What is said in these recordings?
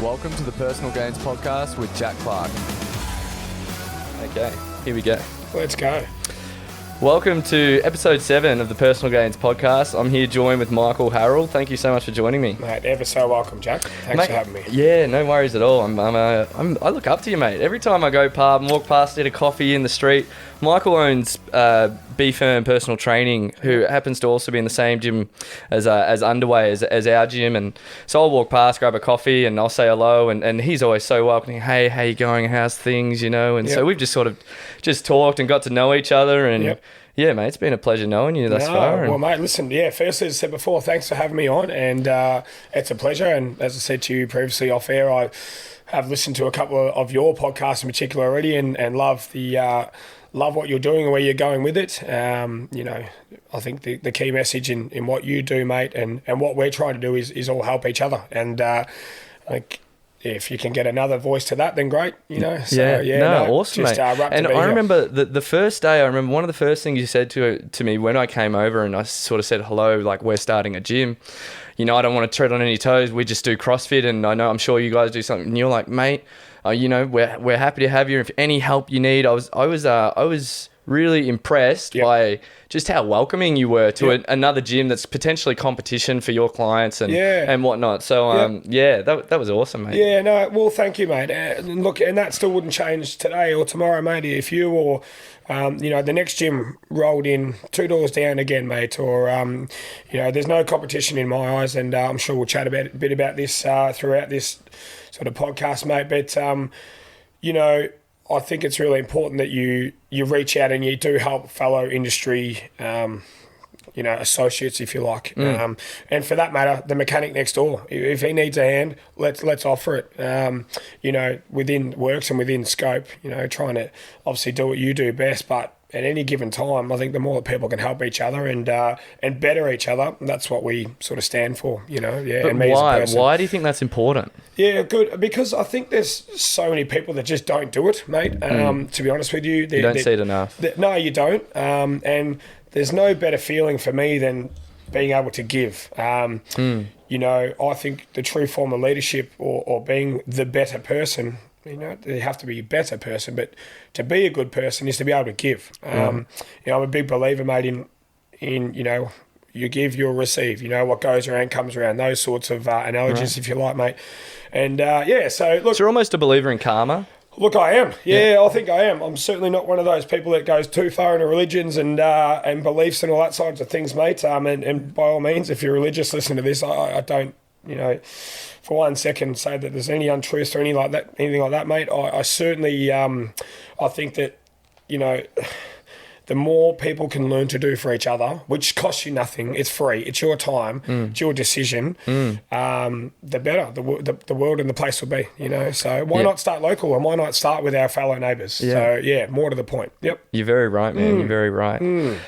Welcome to the Personal Gains Podcast with Jack Clark. Okay, here we go. Let's go. Welcome to episode 7 of the Personal Gains Podcast. I'm here joined with Michael Harrell. Thank you so much for joining me. Mate, ever so welcome, Jack. Thanks for having me. Yeah, no worries at all. I look up to you, mate. Every time I go pub and walk past, get a coffee in the street. Michael owns Bfirm Personal Training, who happens to also be in the same gym as Underway as our gym. And so I'll walk past, grab a coffee, and I'll say hello. And he's always so welcoming. Hey, how you going? How's things? And so we've just sort of just talked and got to know each other. And yeah, mate, it's been a pleasure knowing you thus far. Well, mate, listen, firstly, as I said before, thanks for having me on. And it's a pleasure. And as I said to you previously off air, I have listened to a couple of your podcasts in particular already and love what you're doing and where you're going with it. I think the key message in what you do, mate, and what we're trying to do is all help each other. And if you can get another voice to that, then great. So, awesome, just, mate. And I remember the first day. I remember one of the first things you said to me when I came over, and I sort of said hello, like we're starting a gym. I don't want to tread on any toes. We just do CrossFit, and I'm sure you guys do something. And you're like, mate, we're happy to have you. If any help you need, I was really impressed by just how welcoming you were to another gym that's potentially competition for your clients and whatnot. So that was awesome, mate. Yeah, no, well, thank you, mate. Look, and that still wouldn't change today or tomorrow, mate. If you or the next gym rolled in 2 doors down again, mate, or there's no competition in my eyes, and I'm sure we'll chat a bit about this throughout this sort of podcast, mate. But I think it's really important that you reach out and you do help fellow industry, associates, if you like. And for that matter, the mechanic next door, if he needs a hand, let's offer it. Within works and within scope. Trying to obviously do what you do best, but at any given time, I think the more that people can help each other and better each other, that's what we sort of stand for. But and me why? as a person. Why do you think that's important? Yeah, good. Because I think there's so many people that just don't do it, mate. To be honest with you, you don't see it enough. No, you don't. And there's no better feeling for me than being able to give. I think the true form of leadership or being the better person. You have to be a better person, but to be a good person is to be able to give. I'm a big believer, mate, in you give, you'll receive. What goes around comes around. Those sorts of analogies, if you like, mate. And so look. So you're almost a believer in karma. Look, I am. Yeah, I think I am. I'm certainly not one of those people that goes too far into religions and beliefs and all that sides of things, mate. And by all means, if you're religious, listen to this. I don't, for 1 second say that there's any untruth or anything like that, mate. I certainly, I think that, the more people can learn to do for each other, which costs you nothing, it's free, it's your time, it's your decision, the better the world and the place will be, So why not start local and why not start with our fellow neighbours? So, more to the point. Yep. You're very right, man. You're very right.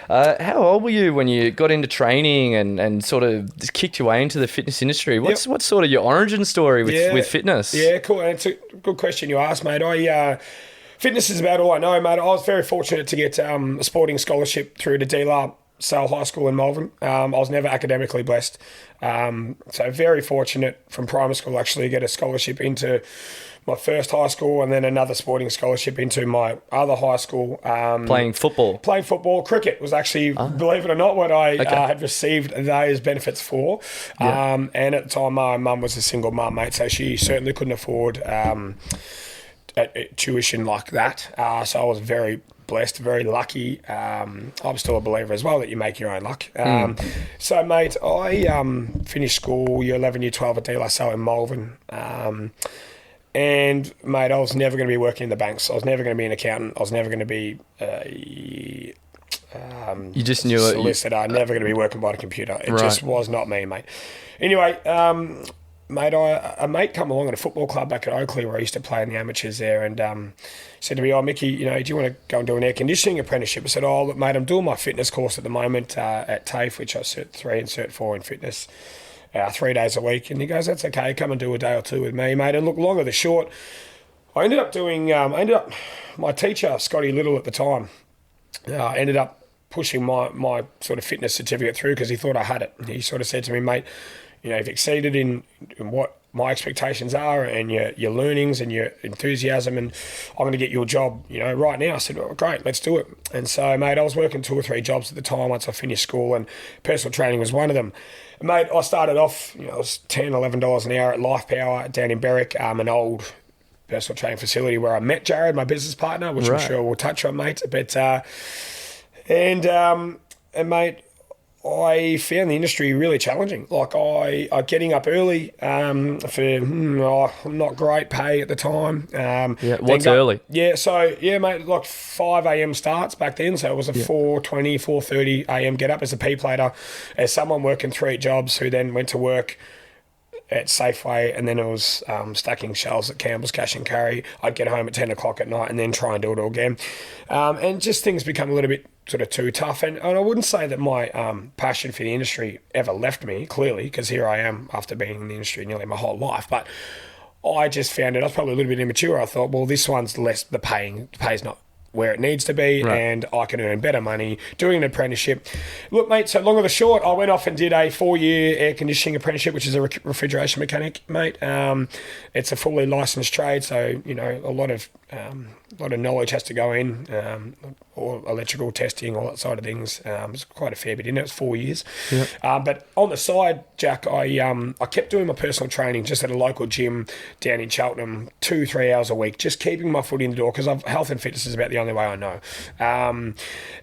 How old were you when you got into training and sort of just kicked your way into the fitness industry? What's sort of your origin story with fitness? Yeah, cool. And it's a good question you asked, mate. Fitness is about all I know, mate. I was very fortunate to get a sporting scholarship through to DLAR Sale High School in Melbourne. I was never academically blessed. So very fortunate from primary school actually to get a scholarship into my first high school and then another sporting scholarship into my other high school. Playing football? Playing football. Cricket was actually, believe it or not, what I had received those benefits for. And at the time, my mum was a single mum, mate, so she certainly couldn't afford tuition like that. So I was very blessed, very lucky. I'm still a believer as well that you make your own luck. So, mate, I finished school, year 11, year 12 at DLAR Sale in Melbourne. And, mate, I was never going to be working in the banks. I was never going to be an accountant. I was never going to be you just knew solicitor. Never going to be working by the computer. It just was not me, mate. Anyway, mate, a mate come along at a football club back at Oakley where I used to play in the amateurs there and said to me, Mickey, do you want to go and do an air conditioning apprenticeship? I said, look, mate, I'm doing my fitness course at the moment at TAFE, which I Cert 3 and Cert 4 in fitness, 3 days a week. And he goes, that's okay, come and do a day or two with me, mate. And look, long or the short, I ended up my teacher, Scotty Little at the time, ended up pushing my sort of fitness certificate through because he thought I had it. He sort of said to me, mate, you've exceeded in what my expectations are and your learnings and your enthusiasm, and I'm going to get you a job, right now. I said, well, great, let's do it. And so, mate, I was working 2 or 3 jobs at the time once I finished school, and personal training was one of them. And, mate, I started off, it was $10, $11 an hour at Life Power down in Berwick, an old personal training facility where I met Jared, my business partner, which I'm sure we'll touch on, mate. But and mate, I found the industry really challenging. Like I getting up early for not great pay at the time. What's early? Yeah, so mate, like 5 a.m. starts back then. So it was a 4:20, 4:30 a.m. get up as a P plater, as someone working 3 jobs who then went to work at Safeway, and then it was stacking shelves at Campbell's Cash and Carry. I'd get home at 10 o'clock at night and then try and do it all again. And just things become a little bit sort of too tough. And I wouldn't say that my passion for the industry ever left me, clearly, because here I am after being in the industry nearly my whole life. But I just found it, I was probably a little bit immature. I thought, well, this one's less, the pay's not where it needs to be, and I can earn better money doing an apprenticeship. Look, mate, so long or the short, I went off and did a 4-year air conditioning apprenticeship, which is a refrigeration mechanic, mate. It's a fully licensed trade, so, a lot of knowledge has to go in, or electrical testing, all that side of things. It's quite a fair bit in it. It was 4 years. Yep. But on the side, Jack, I kept doing my personal training just at a local gym down in Cheltenham, 2-3 hours a week, just keeping my foot in the door, because health and fitness is about the only way I know.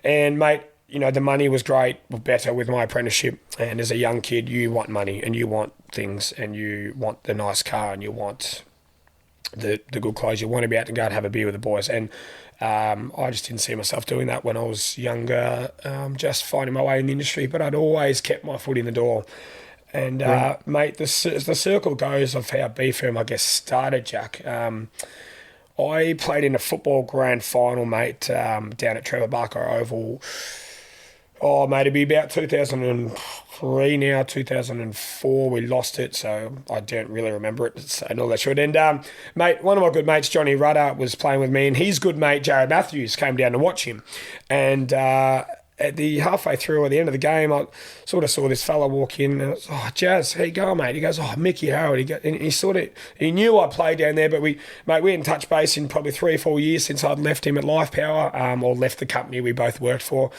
And, mate, the money was great, better with my apprenticeship. And as a young kid, you want money and you want things and you want the nice car and you want the good clothes. You want to be out and go and have a beer with the boys. And I just didn't see myself doing that when I was younger, just finding my way in the industry. But I'd always kept my foot in the door. And, mate, the circle goes of how Bfirm, I guess, started, Jack. I played in a football grand final, mate, down at Trevor Barker Oval. Oh, mate, it'd be about 2003 now, 2004. We lost it, so I don't really remember it. And all that shit. And, mate, one of my good mates, Johnny Rudder, was playing with me, and his good mate, Jared Matthews, came down to watch him. And at the halfway through or the end of the game, I sort of saw this fella walk in, and I was, oh, Jazz, how you going, mate? He goes, oh, Mickey Howard. And he knew I played down there, but we hadn't touched base in probably 3 or 4 years since I'd left him at Life Power, or left the company we both worked for.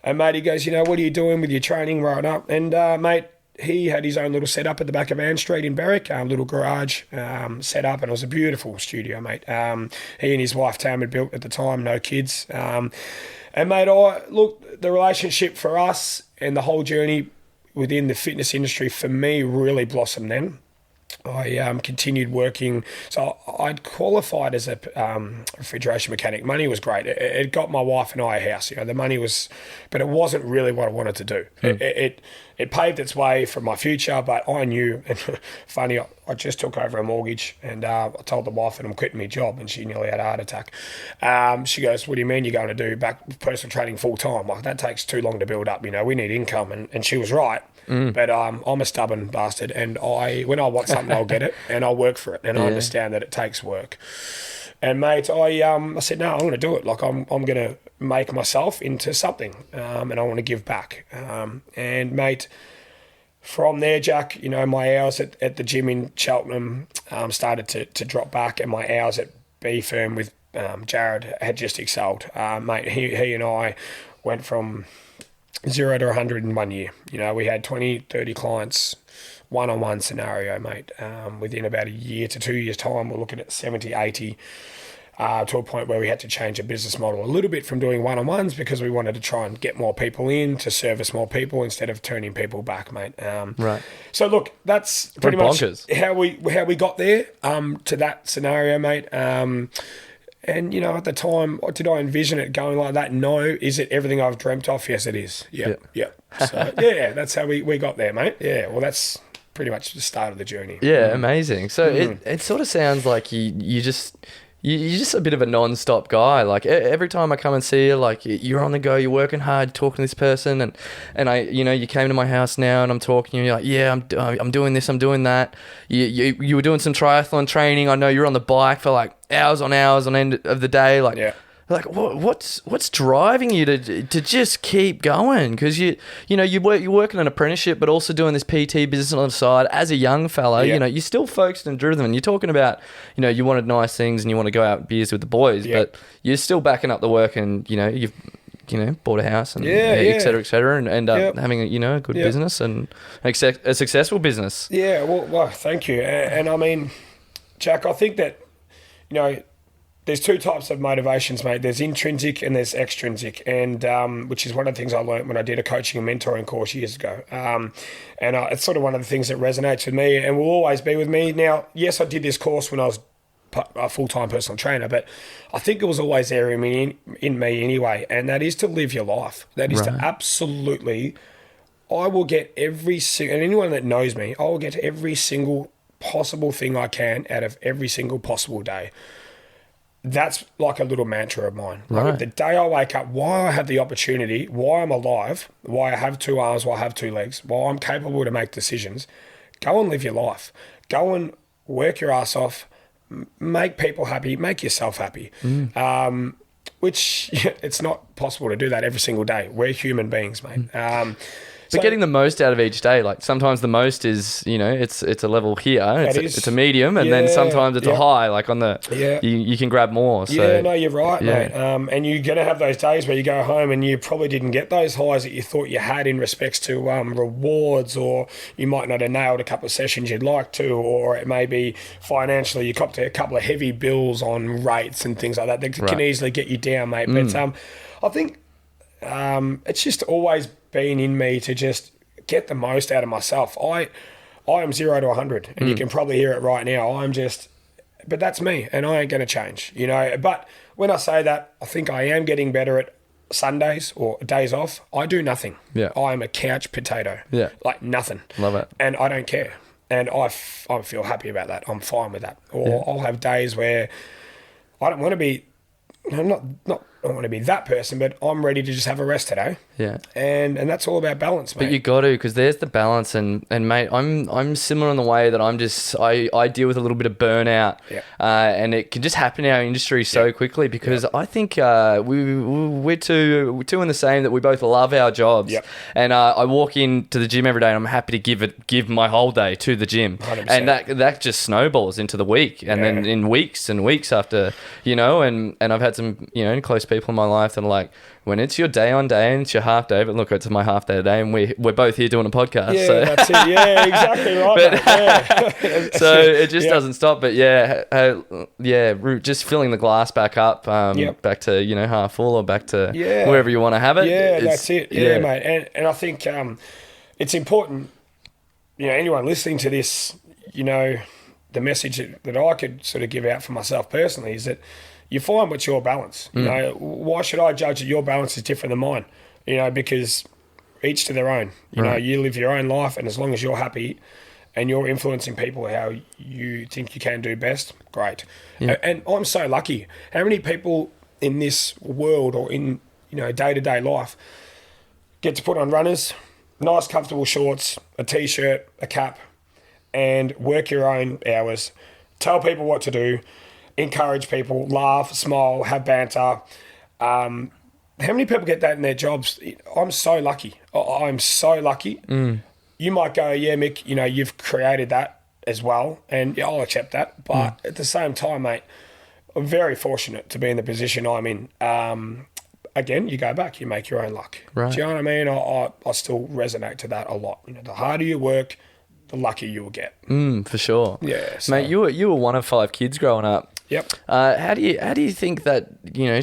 And, mate, he goes, what are you doing with your training right up? And, mate, he had his own little setup at the back of Ann Street in Berwick, little garage set up, and it was a beautiful studio, mate. He and his wife Tam had built at the time, no kids. And, mate, the relationship for us and the whole journey within the fitness industry for me really blossomed then. I continued working. So I'd qualified as a refrigeration mechanic. Money was great. It got my wife and I a house. The money was, but it wasn't really what I wanted to do. It paved its way for my future, but I knew, and funny, I just took over a mortgage, and I told the wife that I'm quitting my job, and she nearly had a heart attack. She goes, what do you mean you're going to do back personal training full time? Like, that takes too long to build up. We need income. And she was right. But I'm a stubborn bastard, and when I want something, I'll get it, and I'll work for it, and I understand that it takes work. And, mate, I said, no, I'm going to do it. Like, I'm going to make myself into something, and I want to give back. And, mate, from there, Jack, my hours at the gym in Cheltenham started to drop back, and my hours at Bfirm with Jared had just excelled. Mate, he and I went from 0 to 100 in 1 year. We had 20, 30 clients, one-on-one scenario, mate. Within about a year to 2 years' time, we're looking at 70, 80, to a point where we had to change a business model a little bit from doing one-on-ones, because we wanted to try and get more people in to service more people instead of turning people back, mate. Right. So, look, that's pretty much how we got there to that scenario, mate. And, at the time, did I envision it going like that? No. Is it everything I've dreamt of? Yes, it is. Yeah. So, that's how we got there, mate. Yeah, well, that's pretty much the start of the journey. Yeah, amazing. So it sort of sounds like you're just a bit of a non-stop guy. Like, every time I come and see you, like, you're on the go, you're working hard, talking to this person, and I, you came to my house now, and I'm talking to you, you're like, yeah, I'm doing this, I'm doing that. You were doing some triathlon training. I know you're on the bike for like hours on end of the day. Like, like what's driving you to just keep going? Because you're working an apprenticeship, but also doing this PT business on the side as a young fella. Yeah. You're still focused and driven. You're talking about you wanted nice things and you want to go out beers with the boys, but you're still backing up the work, and you've bought a house and et cetera, and end up having a good business and a successful business. Yeah, well, thank you. And I mean, Jack, I think that there's two types of motivations, mate. There's intrinsic and there's extrinsic, and which is one of the things I learned when I did a coaching and mentoring course years ago. And it's sort of one of the things that resonates with me and will always be with me. Now, yes, I did this course when I was a full-time personal trainer, but I think it was always there in me anyway, and that is to live your life. That is to absolutely, I will get every single, and anyone that knows me, I will get every single possible thing I can out of every single possible day. That's like a little mantra of mine. Like the day I wake up, why I have the opportunity, why I'm alive, why I have two arms, why I have two legs, why I'm capable to make decisions, go and live your life. Go and work your ass off, make people happy, make yourself happy. Which it's not possible to do that every single day. We're human beings, mate. But getting the most out of each day, like sometimes the most is, it's a level here, it's a medium, and then sometimes it's a high, like on the, you can grab more. So. Yeah, no, you're right, mate. And you're going to have those days where you go home and you probably didn't get those highs that you thought you had in respects to rewards, or you might not have nailed a couple of sessions you'd like to, or it may be financially you copped a couple of heavy bills on rates and things like that can easily get you down, mate. But I think it's just always been in me to just get the most out of myself. I am 0 to 100, and you can probably hear it right now. But that's me, and I ain't going to change, But when I say that, I think I am getting better at Sundays or days off. I do nothing. Yeah. I am a couch potato. Yeah. Like nothing. Love it. And I don't care. And I feel happy about that. I'm fine with that. Or I'll have days where I don't want to be, I'm not I don't want to be that person, but I'm ready to just have a rest today. Yeah. And that's all about balance, mate. But you got to, because there's the balance, and mate, I'm similar in the way that I deal with a little bit of burnout, and it can just happen in our industry so quickly, because I think we're two in the same, that we both love our jobs. Yep. And I walk into the gym every day and I'm happy to give my whole day to the gym. 100%. And that just snowballs into the week, and then in weeks and weeks after, and I've had some, close people in my life that are like, when it's your day on day and it's your half day, but look, it's my half day today and we're both here doing a podcast. Yeah, so. That's it. Yeah, exactly right. So it just doesn't stop. But just filling the glass back up, back to, half full, or back to wherever you want to have it. Yeah, that's it. Yeah, mate. And I think it's important, anyone listening to this, the message that I could sort of give out for myself personally is that you find what's your balance. Why should I judge that your balance is different than mine? Because each to their own. You live your own life, and as long as you're happy and you're influencing people how you think you can do best, great. Yeah. And I'm so lucky. How many people in this world, or in day-to-day life, get to put on runners, nice comfortable shorts, a t-shirt, a cap, and work your own hours, tell people what to do, encourage people, laugh, smile, have banter. How many people get that in their jobs? I'm so lucky. I'm so lucky. You might go, yeah, Mick, you've created that as well, and I'll accept that. But at the same time, mate, I'm very fortunate to be in the position I'm in. Again, you go back, you make your own luck. Right. Do you know what I mean? I still resonate to that a lot. The harder you work, the luckier you will get. For sure. Yeah. So. Mate, you were one of 5 kids growing up. Yep. How do you think that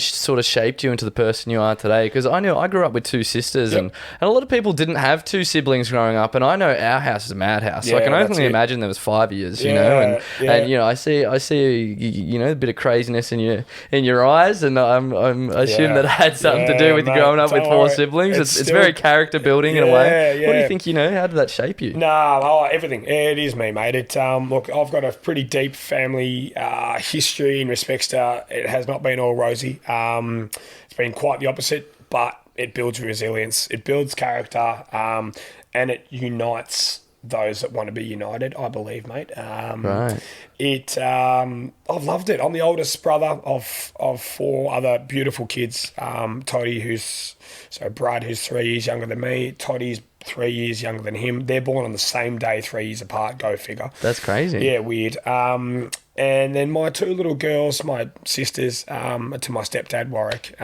sort of shaped you into the person you are today? Because I know I grew up with 2 sisters, and a lot of people didn't have 2 siblings growing up, and I know our house is a madhouse. So I can only imagine there was 5 years, and I see a bit of craziness in your eyes, and I assume that had something to do with growing up with 4 siblings. It's very character building in a way. Yeah. What do you think? How did that shape you? Everything. It is me, mate. Look, I've got a pretty deep family history in respects to it has not been all rosy. It's been quite the opposite, but it builds resilience, it builds character, and it unites those that want to be united, I believe, mate. Right. I've loved it. I'm the oldest brother of 4 other beautiful kids. Toddy, Brad, who's 3 years younger than me. Toddy's 3 years younger than him. They're born on the same day, 3 years apart. Go figure. That's crazy. Yeah, weird. And then my 2 little girls, my sisters, to my stepdad, Warwick.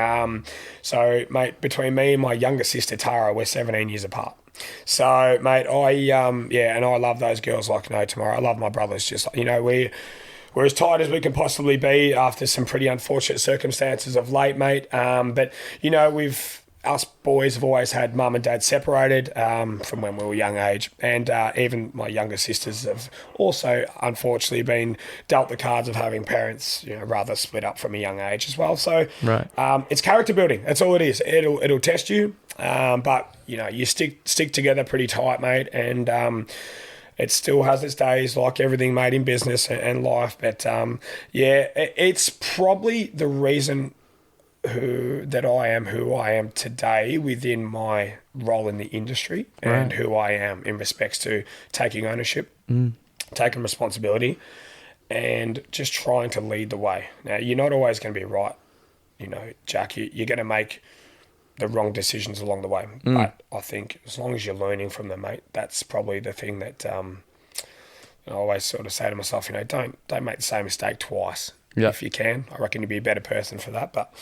So, mate, between me and my younger sister, Tara, we're 17 years apart. So, mate, and I love those girls like no tomorrow. I love my brothers. Just, we're as tight as we can possibly be after some pretty unfortunate circumstances of late, mate. But, us boys have always had mum and dad separated from when we were young age. And even my younger sisters have also, unfortunately, been dealt the cards of having parents, rather split up from a young age as well. So right. It's character building. That's all it is. It'll test you. But, you stick together pretty tight, mate. And it still has its days, like everything, mate, in business and life. But, it's probably the reason that I am who I am today within my role in the industry and who I am in respects to taking ownership, taking responsibility, and just trying to lead the way. Now, you're not always going to be right, Jack. You're going to make the wrong decisions along the way. But I think as long as you're learning from them, mate, that's probably the thing that I always sort of say to myself, don't make the same mistake twice. Yep. If you can. I reckon you'd be a better person for that. But,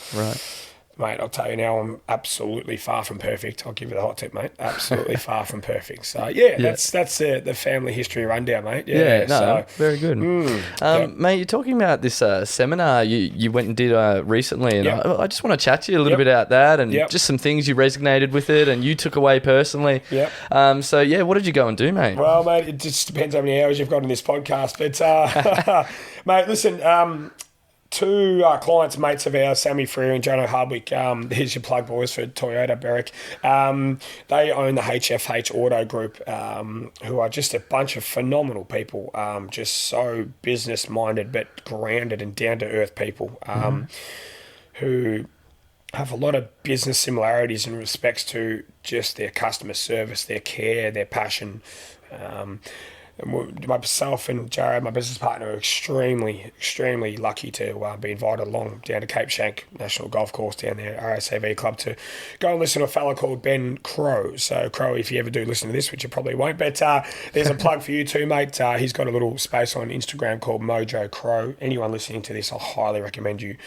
mate, I'll tell you now, I'm absolutely far from perfect. I'll give you the hot tip, mate. Absolutely far from perfect. So, that's the family history rundown, mate. Very good. Mate, you're talking about this seminar you went and did recently, and I just want to chat to you a little bit about that and just some things you resonated with it and you took away personally. What did you go and do, mate? Well, mate, it just depends how many hours you've got in this podcast. But, mate, listen, 2 clients, mates of ours, Sammy Freer and Jono Hardwick, here's your plug, boys, for Toyota Berwick. They own the HFH Auto Group, who are just a bunch of phenomenal people, just so business-minded but grounded and down-to-earth people who have a lot of business similarities in respects to just their customer service, their care, their passion. And myself and Jared, my business partner, are extremely, extremely lucky to be invited along down to Cape Shank National Golf Course down there, RSAV Club, to go and listen to a fella called Ben Crow. So, Crow, if you ever do listen to this, which you probably won't, but there's a plug for you too, mate. He's got a little space on Instagram called Mojo Crow. Anyone listening to this, I highly recommend you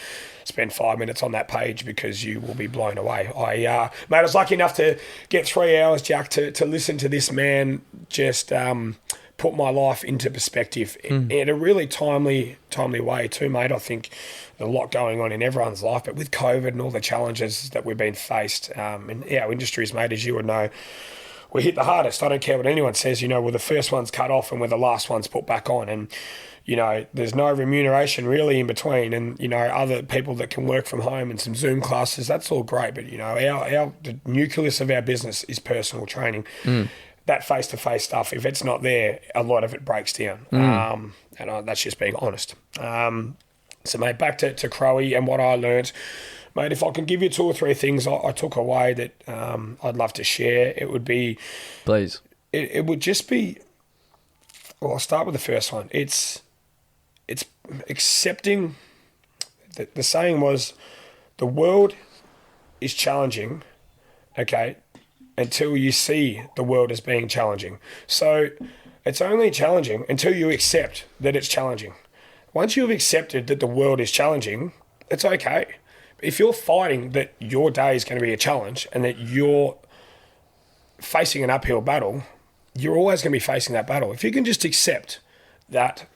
spend 5 minutes on that page because you will be blown away. Mate, I was lucky enough to get 3 hours, Jack, to listen to this man just put my life into perspective in a really timely way too, mate. I think there's a lot going on in everyone's life, but with COVID and all the challenges that we've been faced in our industries, mate, as you would know, we hit the hardest. I don't care what anyone says, we're the first ones cut off and we're the last ones put back on. And, there's no remuneration really in between. And, other people that can work from home and some Zoom classes, that's all great. But, the nucleus of our business is personal training. That face-to-face stuff, if it's not there, a lot of it breaks down. That's just being honest. So, mate, back to Crowy and what I learned. Mate, if I can give you 2 or 3 things I took away that I'd love to share, it would be... Please. It would just be... Well, I'll start with the first one. It's accepting... The saying was, the world is challenging, okay, until you see the world as being challenging. So it's only challenging until you accept that it's challenging. Once you've accepted that the world is challenging, it's okay. If you're fighting that your day is going to be a challenge and that you're facing an uphill battle, you're always going to be facing that battle. If you can just accept that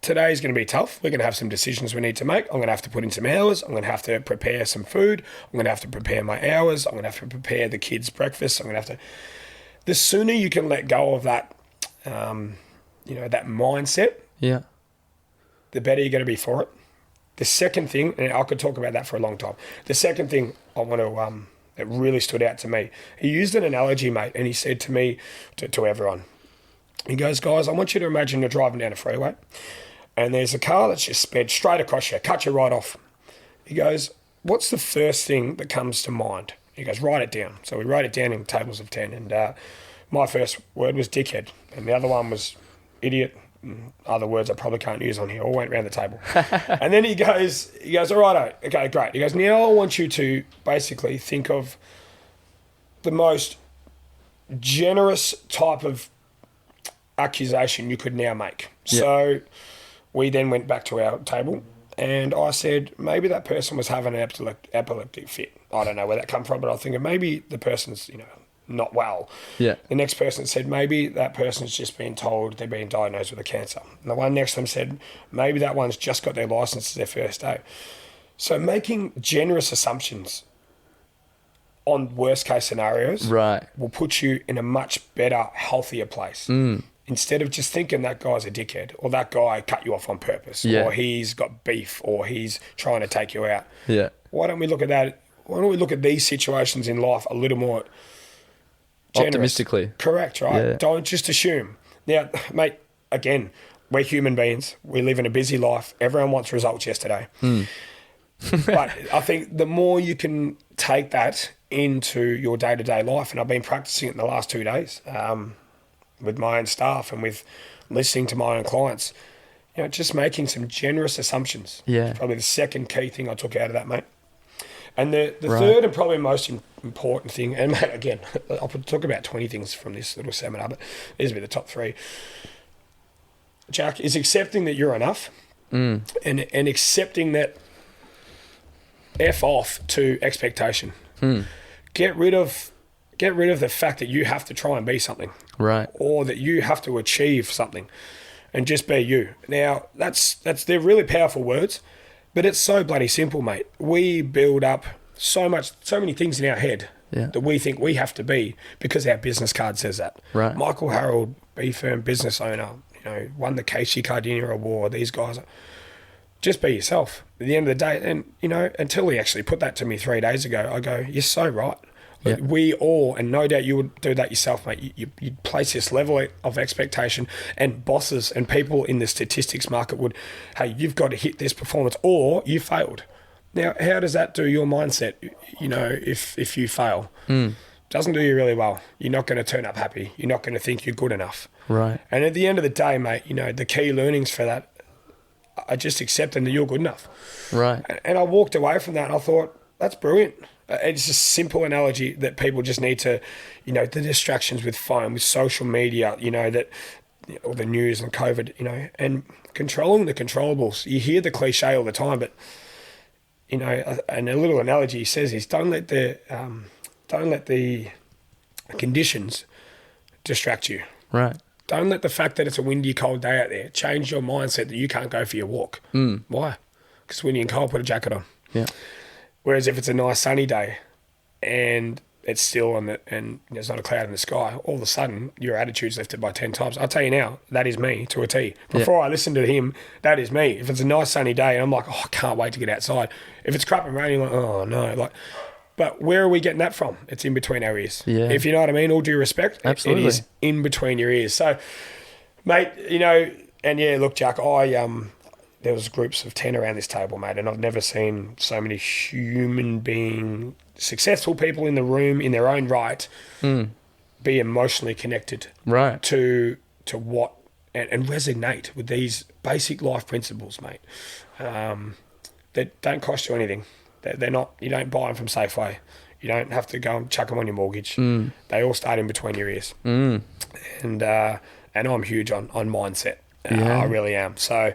today is going to be tough, we're going to have some decisions we need to make. I'm going to have to put in some hours. I'm going to have to prepare some food. I'm going to have to prepare my hours. I'm going to have to prepare the kids' breakfast. I'm going to have to... The sooner you can let go of that, that mindset, the better you're going to be for it. The second thing, and I could talk about that for a long time. The second thing I want to, that really stood out to me, he used an analogy, mate, and he said to me, to everyone, he goes, guys, I want you to imagine you're driving down a freeway and there's a car that's just sped straight across you, cut you right off. He goes, what's the first thing that comes to mind? He goes, write it down. So we wrote it down in tables of 10. And my first word was dickhead, and the other one was idiot. Other words I probably can't use on here. All went around the table. And then he goes, all right, okay, great. He goes, now I want you to basically think of the most generous type of accusation you could now make. Yep. So we then went back to our table, and I said, maybe that person was having an epileptic fit. I don't know where that come from, but I was thinking maybe the person's, not well. Yeah. The next person said maybe that person's just been told they're being diagnosed with a cancer. And the one next to them said maybe that one's just got their license their first day. So making generous assumptions on worst case scenarios will put you in a much better, healthier place. Instead of just thinking that guy's a dickhead, or that guy cut you off on purpose, or he's got beef, or he's trying to take you out. Yeah. Why don't we look at that? Why don't we look at these situations in life a little more generous? Optimistically. Correct, right? Yeah. Don't just assume. Now, mate, again, we're human beings. We live in a busy life. Everyone wants results yesterday. But I think the more you can take that into your day-to-day life, and I've been practicing it in the last 2 days with my own staff and with listening to my own clients, just making some generous assumptions. Yeah. Probably the second key thing I took out of that, mate. And the third and probably most important thing, and mate, again, I'll talk about 20 things from this little seminar, but these will be the top 3. Jack, is accepting that you're enough and accepting that F off to expectation. Get rid of the fact that you have to try and be something. Right. Or that you have to achieve something and just be you. Now, they're really powerful words, but it's so bloody simple, mate. We build up so many things in our head that we think we have to be because our business card says that. Right. Michael Harold, Bfirm business owner, won the Casey Cardinier Award. These guys, just be yourself. At the end of the day, and until he actually put that to me 3 days ago, I go, you're so right. Yeah. We all, and no doubt you would do that yourself, mate. You'd place this level of expectation, and bosses and people in the statistics market would, hey, you've got to hit this performance or you failed. Now, how does that do your mindset? If you fail, doesn't do you really well. You're not going to turn up happy. You're not going to think you're good enough. Right. And at the end of the day, mate, the key learnings for that are just accepting that you're good enough. Right. And I walked away from that and I thought, that's brilliant. It's a simple analogy that people just need to, the distractions with phone, with social media, or the news and COVID, and controlling the controllables. You hear the cliche all the time, but, and a little analogy says is don't let the conditions distract you. Right. Don't let the fact that it's a windy, cold day out there change your mindset that you can't go for your walk. Why? Because it's windy and cold, put a jacket on. Yeah. Whereas if it's a nice sunny day and it's still and there's not a cloud in the sky, all of a sudden your attitude's lifted by 10 times. I'll tell you now, that is me to a T. Before I listen to him, that is me. If it's a nice sunny day and I'm like, I can't wait to get outside. If it's crap and raining, I'm like, oh no. But where are we getting that from? It's in between our ears. Yeah. If you know what I mean, all due respect, absolutely. It is in between your ears. So, mate, and yeah, look, Jack, there was groups of 10 around this table, mate, and I've never seen so many human being, successful people in the room in their own right be emotionally connected to what and resonate with these basic life principles, mate, that don't cost you anything. They're not, you don't buy them from Safeway. You don't have to go and chuck them on your mortgage. They all start in between your ears. And I'm huge on mindset. I really am. So,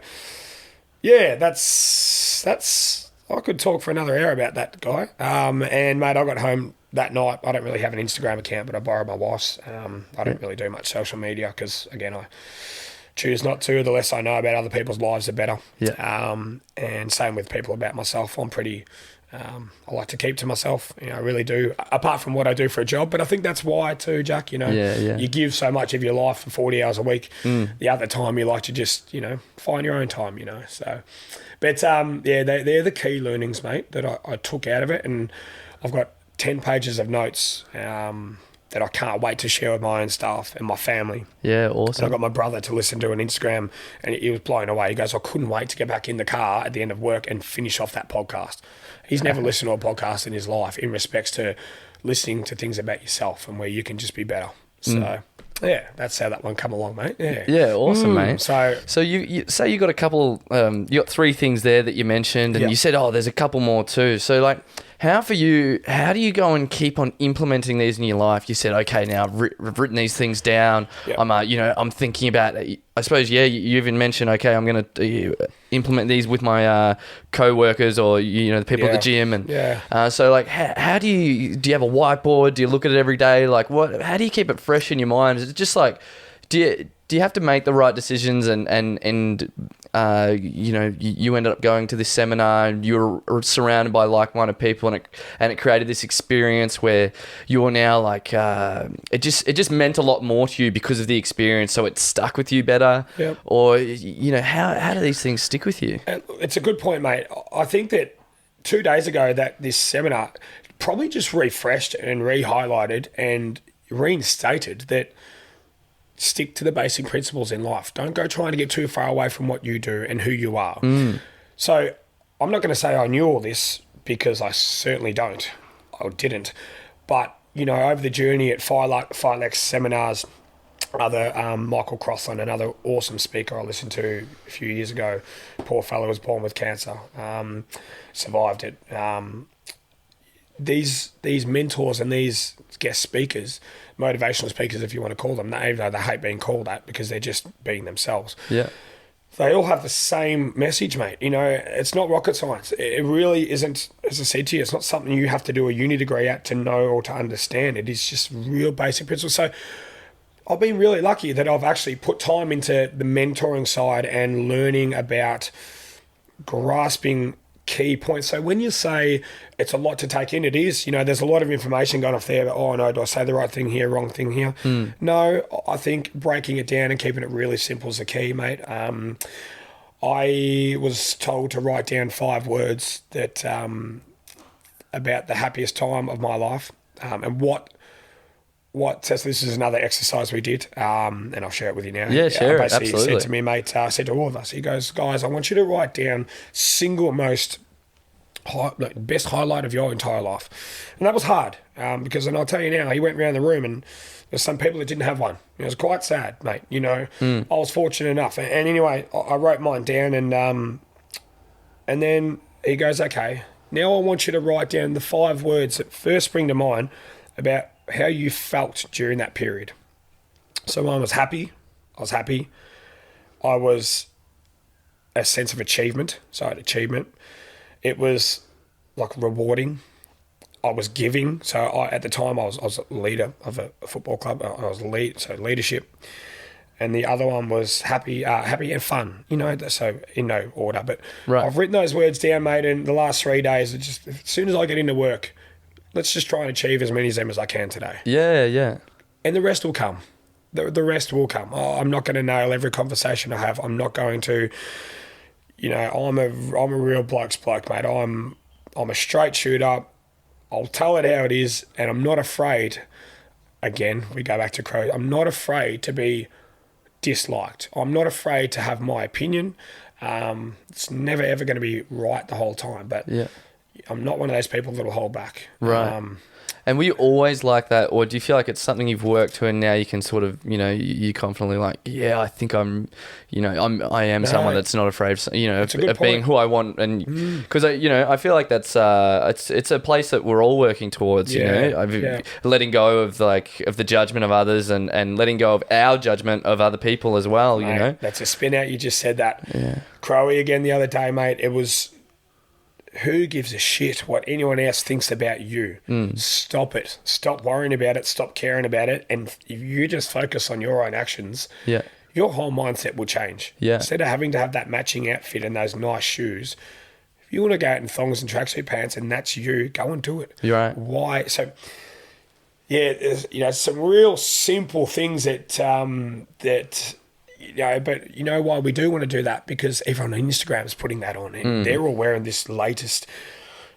yeah, that's. I could talk for another hour about that guy. And mate, I got home that night. I don't really have an Instagram account, but I borrowed my wife's. I don't really do much social media because, again, I choose not to. The less I know about other people's lives, the better. Yeah. And same with people about myself. I'm pretty. I like to keep to myself. I really do. Apart from what I do for a job, but I think that's why too, Jack. You give so much of your life for 40 hours a week. The other time you like to just find your own time. So, but they're the key learnings, mate, that I took out of it, and I've got 10 pages of notes that I can't wait to share with my own staff and my family. Yeah, awesome. And I got my brother to listen to an Instagram, and he was blown away. He goes, I couldn't wait to get back in the car at the end of work and finish off that podcast. He's never listened to a podcast in his life in respects to listening to things about yourself and where you can just be better. So, yeah, that's how that one come along, mate. Yeah. Yeah, awesome, mate. So you say you got a couple, you got 3 things there that you mentioned, and Yeah. you said, oh, there's a couple more too. So like, how do you go and keep on implementing these in your life? You said, okay, now I've written these things down. Yeah. I'm thinking about, I suppose, you even mentioned, okay, I'm going to implement these with my co-workers or, the people at the gym. And so like, how do you have a whiteboard? Do you look at it every day? Like how do you keep it fresh in your mind? Is it just like, do you have to make the right decisions and you ended up going to this seminar and you were surrounded by like-minded people and it created this experience where you're now like it just meant a lot more to you because of the experience, so it stuck with you better. Yep. Or how do these things stick with you? It's a good point, mate. I think that 2 days ago that this seminar probably just refreshed and re-highlighted and reinstated that stick to the basic principles in life. Don't go trying to get too far away from what you do and who you are. So I'm not going to say I knew all this because I certainly don't. I didn't. But, over the journey at Firelex seminars, Michael Crossland, another awesome speaker I listened to a few years ago. Poor fellow was born with cancer, survived it. These mentors and these guest speakers, motivational speakers, if you want to call them, even though they hate being called that because they're just being themselves. Yeah. They all have the same message, mate. It's not rocket science. It really isn't, as I said to you, it's not something you have to do a uni degree at to know or to understand. It is just real basic principles. So I've been really lucky that I've actually put time into the mentoring side and learning about grasping key points. So when you say it's a lot to take in, it is. There's a lot of information going off there, but, oh no, do I say the right thing here, wrong thing here? No, I think breaking it down and keeping it really simple is the key, mate. I was told to write down 5 words that about the happiest time of my life, and what so this is another exercise we did, and I'll share it with you now. Yeah, share it, basically absolutely. said to me, mate, said to all of us, he goes, guys, I want you to write down single most best highlight of your entire life. And that was hard, because, and I'll tell you now, he went around the room and there's some people that didn't have one. It was quite sad, mate. I was fortunate enough. And anyway, I wrote mine down, and then he goes, okay, now I want you to write down the 5 words that first spring to mind about how you felt during that period. So mine was happy. I was happy. I was a sense of achievement. So I had achievement. It was like rewarding. I was giving. So at the time I was a leader of a football club. I was so leadership. And the other one was happy and fun, so in no order. But right. I've written those words down, mate, in the last 3 days. As soon as I get into work, let's just try and achieve as many of them as I can today. Yeah. And the rest will come. The rest will come. I'm not going to nail every conversation I have. I'm not going to, I'm a real bloke's bloke, mate. I'm a straight shooter. I'll tell it how it is, and I'm not afraid. Again, we go back to Crow. I'm not afraid to be disliked. I'm not afraid to have my opinion. It's never ever going to be right the whole time, but yeah. I'm not one of those people that will hold back. Right. And were you always like that, or do you feel like it's something you've worked to and now you can sort of, you confidently like, yeah, I think I am someone that's not afraid of being who I want, and because I feel like that's it's a place that we're all working towards. Letting go of the judgment of others and letting go of our judgment of other people as well. Mate, that's a spin out. You just said that. Yeah. Crowy again the other day, mate. It was, who gives a shit what anyone else thinks about you? Stop it. Stop worrying about it. Stop caring about it. And if you just focus on your own actions, your whole mindset will change. Yeah. Instead of having to have that matching outfit and those nice shoes, if you want to go out in thongs and tracksuit pants and that's you, go and do it. You're right. Why? So, yeah, there's, some real simple things that but why we do want to do that? Because everyone on Instagram is putting that on, and they're all wearing this latest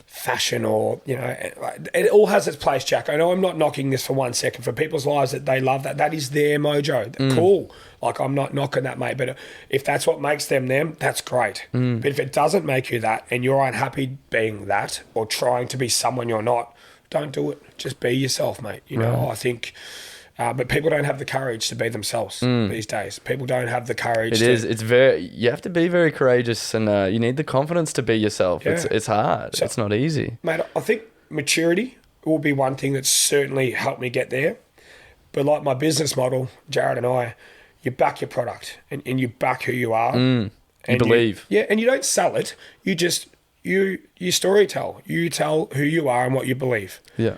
fashion, or it all has its place, Jack. I know I'm not knocking this for 1 second. For people's lives that they love that is their mojo. Cool. Like, I'm not knocking that, mate. But if that's what makes them, that's great. But if it doesn't make you that, and you're unhappy being that, or trying to be someone you're not, don't do it. Just be yourself, mate. I think But people don't have the courage to be themselves these days. People don't have the courage. You have to be very courageous, and you need the confidence to be yourself. Yeah. It's hard. So, it's not easy. Mate, I think maturity will be one thing that's certainly helped me get there. But like my business model, Jared and I, you back your product and you back who you are. You believe. And you don't sell it. You just, you story tell. You tell who you are and what you believe. Yeah.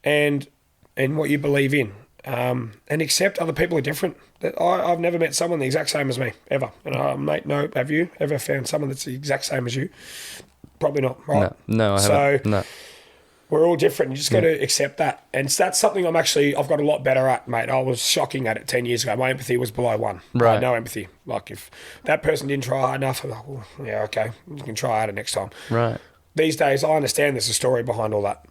And what you believe in. And accept other people are different. I've never met someone the exact same as me, ever. And mate, no, have you ever found someone that's the exact same as you? Probably not, right? No, I haven't. So no. We're all different. You just got to accept that. And that's something I've got a lot better at, mate. I was shocking at it 10 years ago. My empathy was below 1. Right. I had no empathy. Like if that person didn't try hard enough, I'm like, well, yeah, okay, you can try harder next time. Right. These days, I understand there's a story behind all that.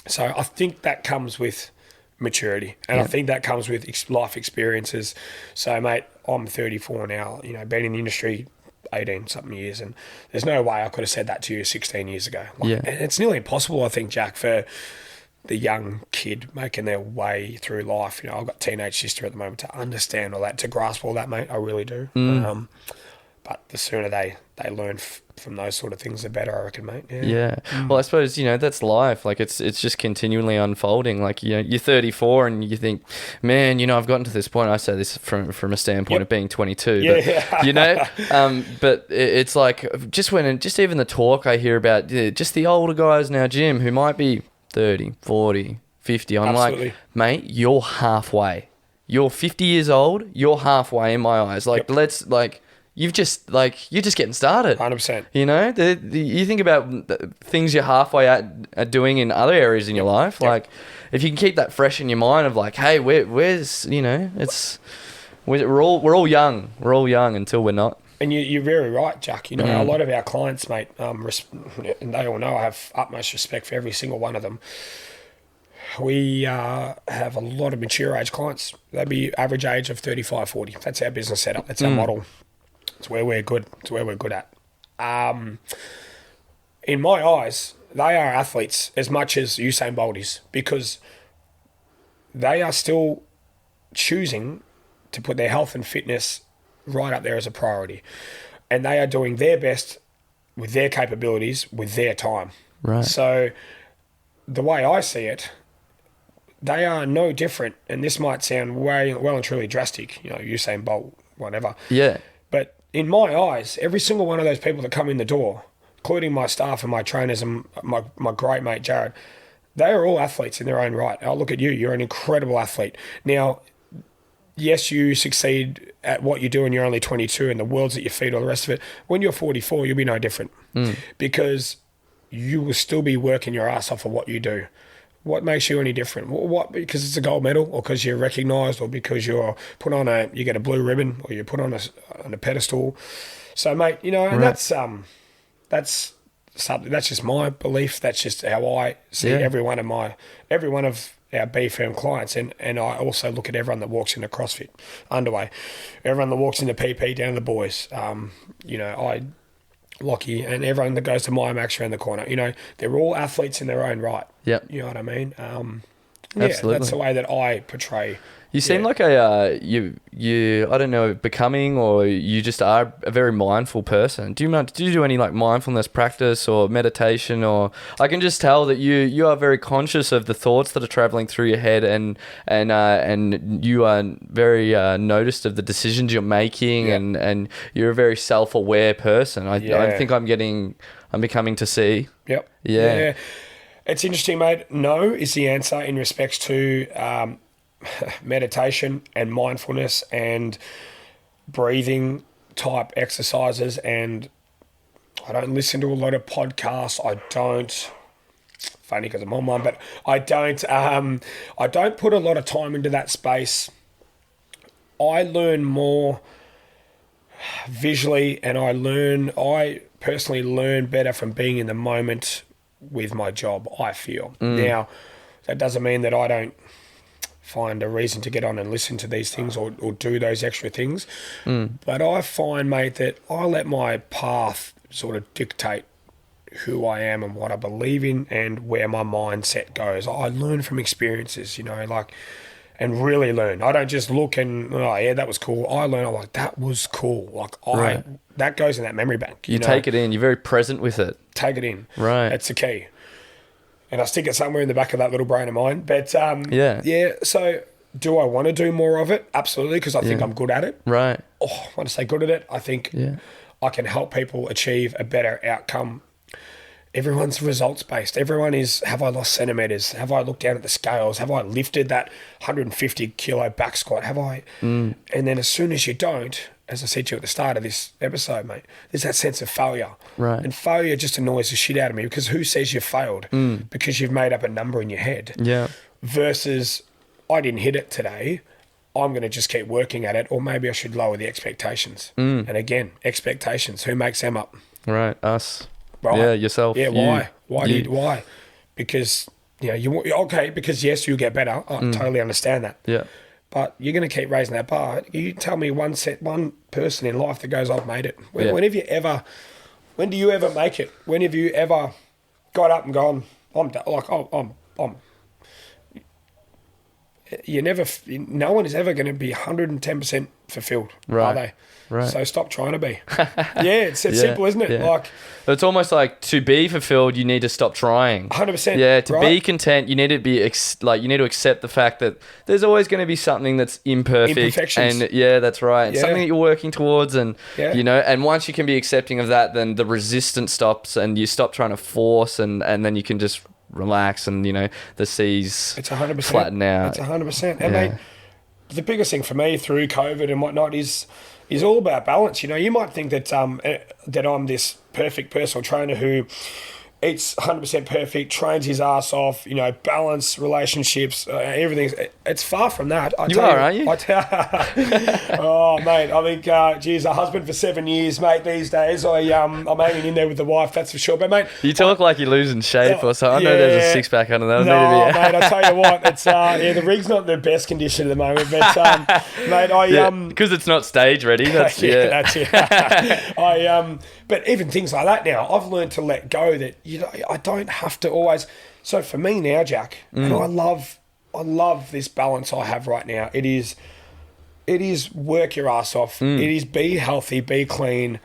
So I think that comes with maturity, and I think that comes with life experiences. So, mate, I'm 34 now. You know, been in the industry 18 something years, and there's no way I could have said that to you 16 years ago. And it's nearly impossible, I think, Jack, for the young kid making their way through life. You know, I've got a teenage sister at the moment, to understand all that, to grasp all that, mate. I really do. But the sooner they learn from those sort of things, the better, I reckon, mate. Yeah. Well, I suppose, you know, that's life. Like it's just continually unfolding. Like, you know, you're 34 and you think, man, you know, I've gotten to this point. I say this from a standpoint of being 22. But, you know, but it's like just even the talk I hear about just the older guys in our gym who might be 30, 40, 50. I'm Absolutely. like, mate, you're halfway. You're 50 years old. You're halfway in my eyes. Like, you're just getting started. 100%. You know, you think about the things you're halfway at doing in other areas in your life. Like, if you can keep that fresh in your mind of like, hey, where's you know, we're all young. We're all young until we're not. And you're very right, Jack. You know, a lot of our clients, mate, and they all know I have utmost respect for every single one of them. We have a lot of mature age clients. They'd be average age of 35, 40. That's our business setup. That's our model. It's where we're good. It's where we're good at. In my eyes, they are athletes as much as Usain Bolt is, because they are still choosing to put their health and fitness right up there as a priority. And they are doing their best with their capabilities, with their time. Right. So the way I see it, they are no different. And this might sound well and truly drastic, you know, Usain Bolt, whatever. Yeah. But in my eyes, every single one of those people that come in the door, including my staff and my trainers and my great mate Jared, they are all athletes in their own right. I'll look at you. You're an incredible athlete. Now, yes, you succeed at what you do and you're only 22 and the world's at your feet, all the rest of it. When you're 44, you'll be no different because you will still be working your ass off of what you do. What makes you any different? What? Because it's a gold medal, or because you're recognised, or because you get a blue ribbon, or you're put on a pedestal. So, mate, you know, and that's something. That's just my belief. That's just how I see every one of our Bfirm clients, and I also look at everyone that walks into CrossFit underway, everyone that walks into PP down to the boys. You know, Lockie and everyone that goes to my Max around the corner, you know, they're all athletes in their own right. Yep. You know what I mean? Absolutely. That's the way that I portray. You seem like you I don't know, becoming, or you just are a very mindful person. Do you do any like mindfulness practice or meditation? Or I can just tell that you are very conscious of the thoughts that are traveling through your head, and you are very noticed of the decisions you're making, and you're a very self-aware person. I think I'm becoming to see. Yep. Yeah. It's interesting, mate. No is the answer in respects to meditation and mindfulness and breathing type exercises, and I don't listen to a lot of podcasts. I don't, funny because I'm on one, but I don't put a lot of time into that space. I learn more visually, and I personally learn better from being in the moment with my job, I feel. Now, that doesn't mean that I don't find a reason to get on and listen to these things or do those extra things. But I find, mate, that I let my path sort of dictate who I am and what I believe in and where my mindset goes. I learn from experiences, you know, like and really learn. I don't just look and, oh, yeah, that was cool. I learn, I'm like, that was cool. Like, that goes in that memory bank. You know? Take it in. You're very present with it. Take it in. Right. That's the key. And I stick it somewhere in the back of that little brain of mine. But, yeah, so do I want to do more of it? Absolutely, because I think I'm good at it. Right. Oh, when I say good at it, I think I can help people achieve a better outcome. Everyone's results-based. Everyone is, have I lost centimetres? Have I looked down at the scales? Have I lifted that 150-kilo back squat? Have I? And then as soon as you don't, as I said to you at the start of this episode, mate, there's that sense of failure. Right. And failure just annoys the shit out of me, because who says you failed? Because you've made up a number in your head. Yeah. Versus, I didn't hit it today, I'm going to just keep working at it, or maybe I should lower the expectations. And again, expectations, who makes them up? Right, us. Right. Yeah, yourself. Yeah, why? Why? Because, because yes, you'll get better. I totally understand that. Yeah. But you're going to keep raising that bar. You tell me one person in life that goes, I've made it. When do you ever make it? When have you ever got up and gone, I'm done? Like, no one is ever going to be 110% fulfilled, are they? Right. So stop trying to be. It's simple, isn't it? Yeah. Like, it's almost like, to be fulfilled, you need to stop trying. 100%. Yeah, to be content, you need to be you need to accept the fact that there's always going to be something that's imperfect. Imperfections. And that's right. And something that you're working towards, and and once you can be accepting of that, then the resistance stops, and you stop trying to force, and then you can just relax, and the seas it's 100%. flatten out. It's 100%. And mate, the biggest thing for me through COVID and whatnot is all about balance. You might think that that I'm this perfect personal trainer who eats 100% perfect, trains his ass off, balance, relationships, everything. It's far from that. Aren't you? Oh, mate, I think, a husband for 7 years, mate, these days. I'm hanging in there with the wife, that's for sure. But, mate... You talk like you're losing shape or something. I know there's a six-pack under that. No, mate, I tell you what, it's the rig's not in the best condition at the moment. But, mate, because it's not stage ready. That's it. But even things like that now, I've learned to let go that, I don't have to always... So for me now, Jack, and I love this balance I have right now. It is work your ass off. It is be healthy, be clean,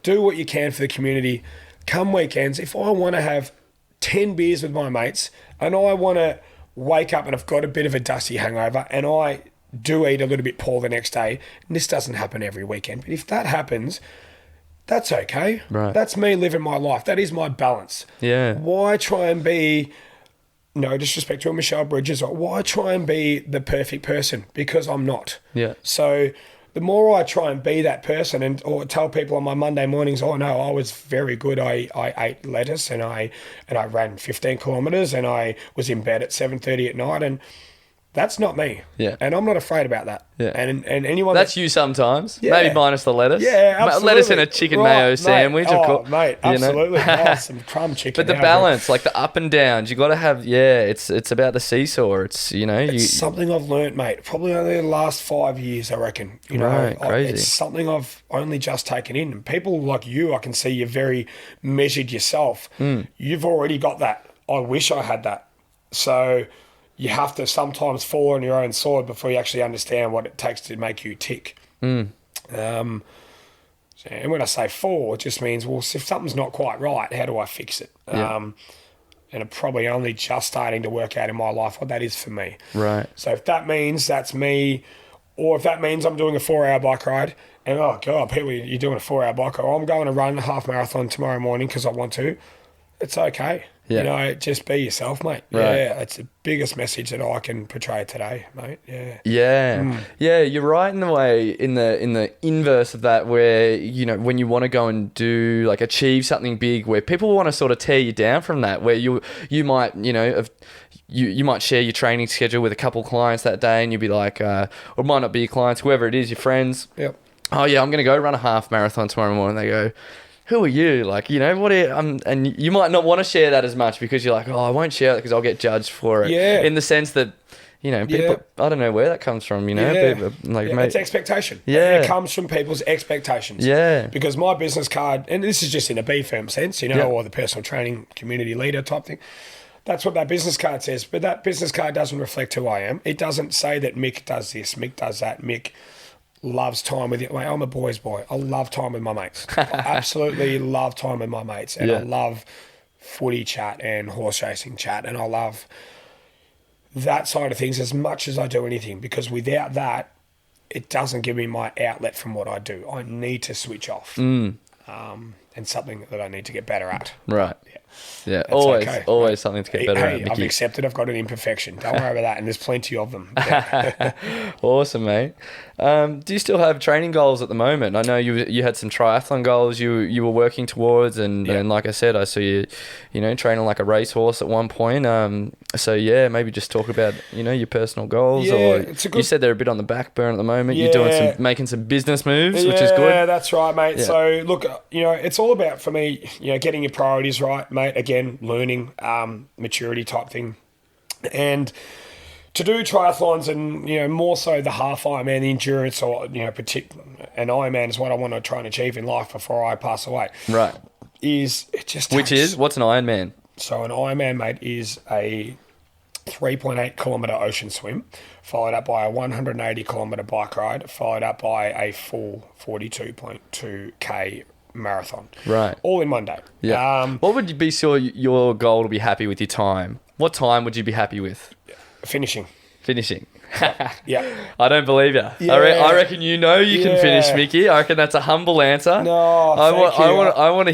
do what you can for the community. Come weekends, if I want to have 10 beers with my mates and I want to wake up and I've got a bit of a dusty hangover and I do eat a little bit poor the next day, and this doesn't happen every weekend, but if that happens... That's okay. Right. That's me living my life. That is my balance. Yeah. Why try and be, no disrespect to Michelle Bridges, why try and be the perfect person? Because I'm not. Yeah. So the more I try and be that person or tell people on my Monday mornings, oh no, I was very good. I ate lettuce and I ran 15 kilometres and I was in bed at 7:30 at night, and that's not me. Yeah. And I'm not afraid about that. Yeah. And anyone... That's you sometimes. Yeah. Maybe minus the lettuce. Yeah, absolutely. Lettuce in a chicken mayo sandwich. Mate, absolutely. Some crumb chicken. But the balance, like the up and downs, you got to have, it's about the seesaw. It's, It's something I've learnt, mate. Probably only the last 5 years, I reckon. Crazy. It's something I've only just taken in. And people like you, I can see you're very measured yourself. You've already got that. I wish I had that. So... You have to sometimes fall on your own sword before you actually understand what it takes to make you tick. And when I say fall, it just means, well, if something's not quite right, how do I fix it? And I'm probably only just starting to work out in my life what that is for me. Right. So if that means that's me, or if that means I'm doing a 4-hour bike ride, and oh God, people, you're doing a 4-hour bike ride, or I'm going to run a half marathon tomorrow morning because I want to, it's okay. Yeah. Just be yourself, mate. Right. Yeah, it's the biggest message that I can portray today, mate. Yeah. Yeah. Yeah, you're right in the way, in the inverse of that, where, when you want to go and do, like, achieve something big, where people want to sort of tear you down from that, where you might, you might share your training schedule with a couple clients that day, and you'll be like, or it might not be your clients, whoever it is, your friends. Yep. Oh yeah, I'm going to go run a half marathon tomorrow morning. They go, who are you? Like, what are you, and you might not want to share that as much because you're like, oh, I won't share it because I'll get judged for it. Yeah. In the sense that, people, I don't know where that comes from, people, it's expectation. Yeah. It comes from people's expectations. Yeah. Because my business card, and this is just in a Bfirm sense, or the personal training community leader type thing, That's what that business card says. But that business card doesn't reflect who I am. It doesn't say that Mick does this, Mick does that, Mick loves time with it. Mate, I'm a boys' boy. I love time with my mates. I absolutely love time with my mates. And I love footy chat and horse racing chat. And I love that side of things as much as I do anything, because without that, it doesn't give me my outlet from what I do. I need to switch off. And something that I need to get better at. Right. Yeah. Always something to get better at, Hey, Mickey. I've accepted I've got an imperfection. Don't worry about that. And there's plenty of them. Yeah. Awesome, mate. Do you still have training goals at the moment? I know you had some triathlon goals you were working towards, and like I said, I saw you training like a racehorse at one point. So yeah, maybe just talk about your personal goals. Yeah, or it's a good... You said they're a bit on the back burner at the moment. Yeah. You're making some business moves, which is good. Yeah, that's right, mate. Yeah. So look, it's all about, for me, getting your priorities right, mate. Again, learning, maturity type thing, and to do triathlons and more so the half Ironman, the endurance, or an Ironman is what I want to try and achieve in life before I pass away. Right. What's an Ironman? So an Ironman, mate, is a 3.8 kilometre ocean swim, followed up by a 180 kilometre bike ride, followed up by a full 42.2k marathon. Right. All in one day. Yeah. What would you be sure your goal to be happy with your time? What time would you be happy with? Finishing. Yeah. I don't believe you. Yeah. I reckon you can finish, Mickey. I reckon that's a humble answer. No, thank you. I want